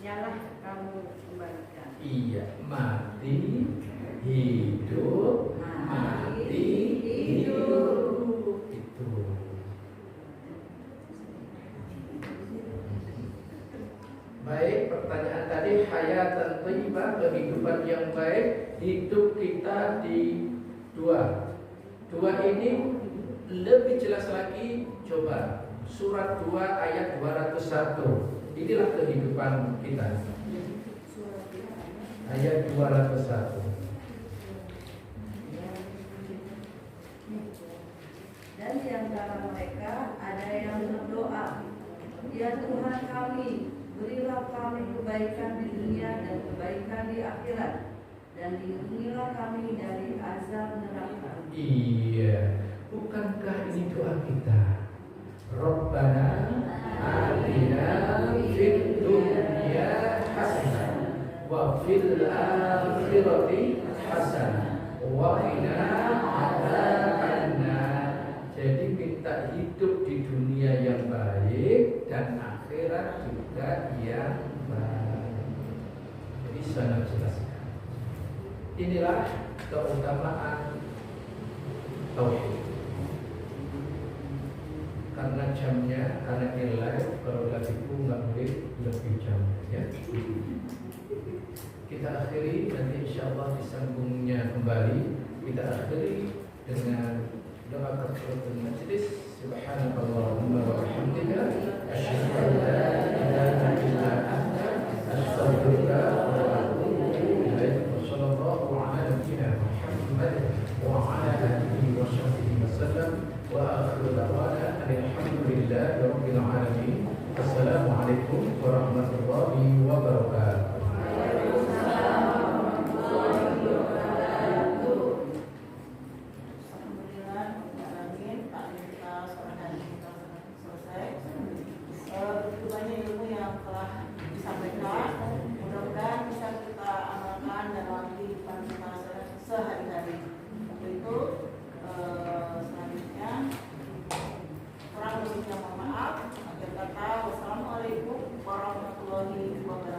nyalah kamu kembalikan. Iya, mati, hidup, mati, hidup. Itu. Baik, pertanyaan tadi hayatan thayyibah, kehidupan yang baik, hidup kita di 2 ini lebih jelas lagi. Coba surat 2 ayat 201. Inilah kehidupan kita. Ayat 201. Dan di antara mereka ada yang berdoa, ya Tuhan kami, berilah kami kebaikan di dunia dan kebaikan di akhirat, dan lindungilah kami dari azab neraka. Iya, bukankah ini doa kita? Rabbana atina fid dunya hasanah wa fil akhirati hasanah wa qina adzabannar. Jadi minta hidup di dunia yang baik dan akhirat juga yang baik. Jadi sangat jelas. Inilah keutamaan tauhid. Karena jamnya, karena nilai, kalau lagi itu nggak boleh lebih jamnya, ya. Kita akhiri, nanti insya Allah disambungnya kembali. Kita akhiri dengan doa kafaratul majlis. Subhanakallahumma wa bihamdika asyhadu an la ilaha illa anta astaghfiruka wa atubu ilaik. Wassallallahu ala nabiyyina Muhammad wa ala alihi wa sahbihi wasallam wa akhiru da'wana alhamdulillahi rabbil alamin. Assalamualaikum warahmatullahi wabarakatuh. Sehari-hari itu selanjutnya kurang lebihnya mohon maaf. Akhir kata wassalamualaikum warahmatullahi wabarakatuh.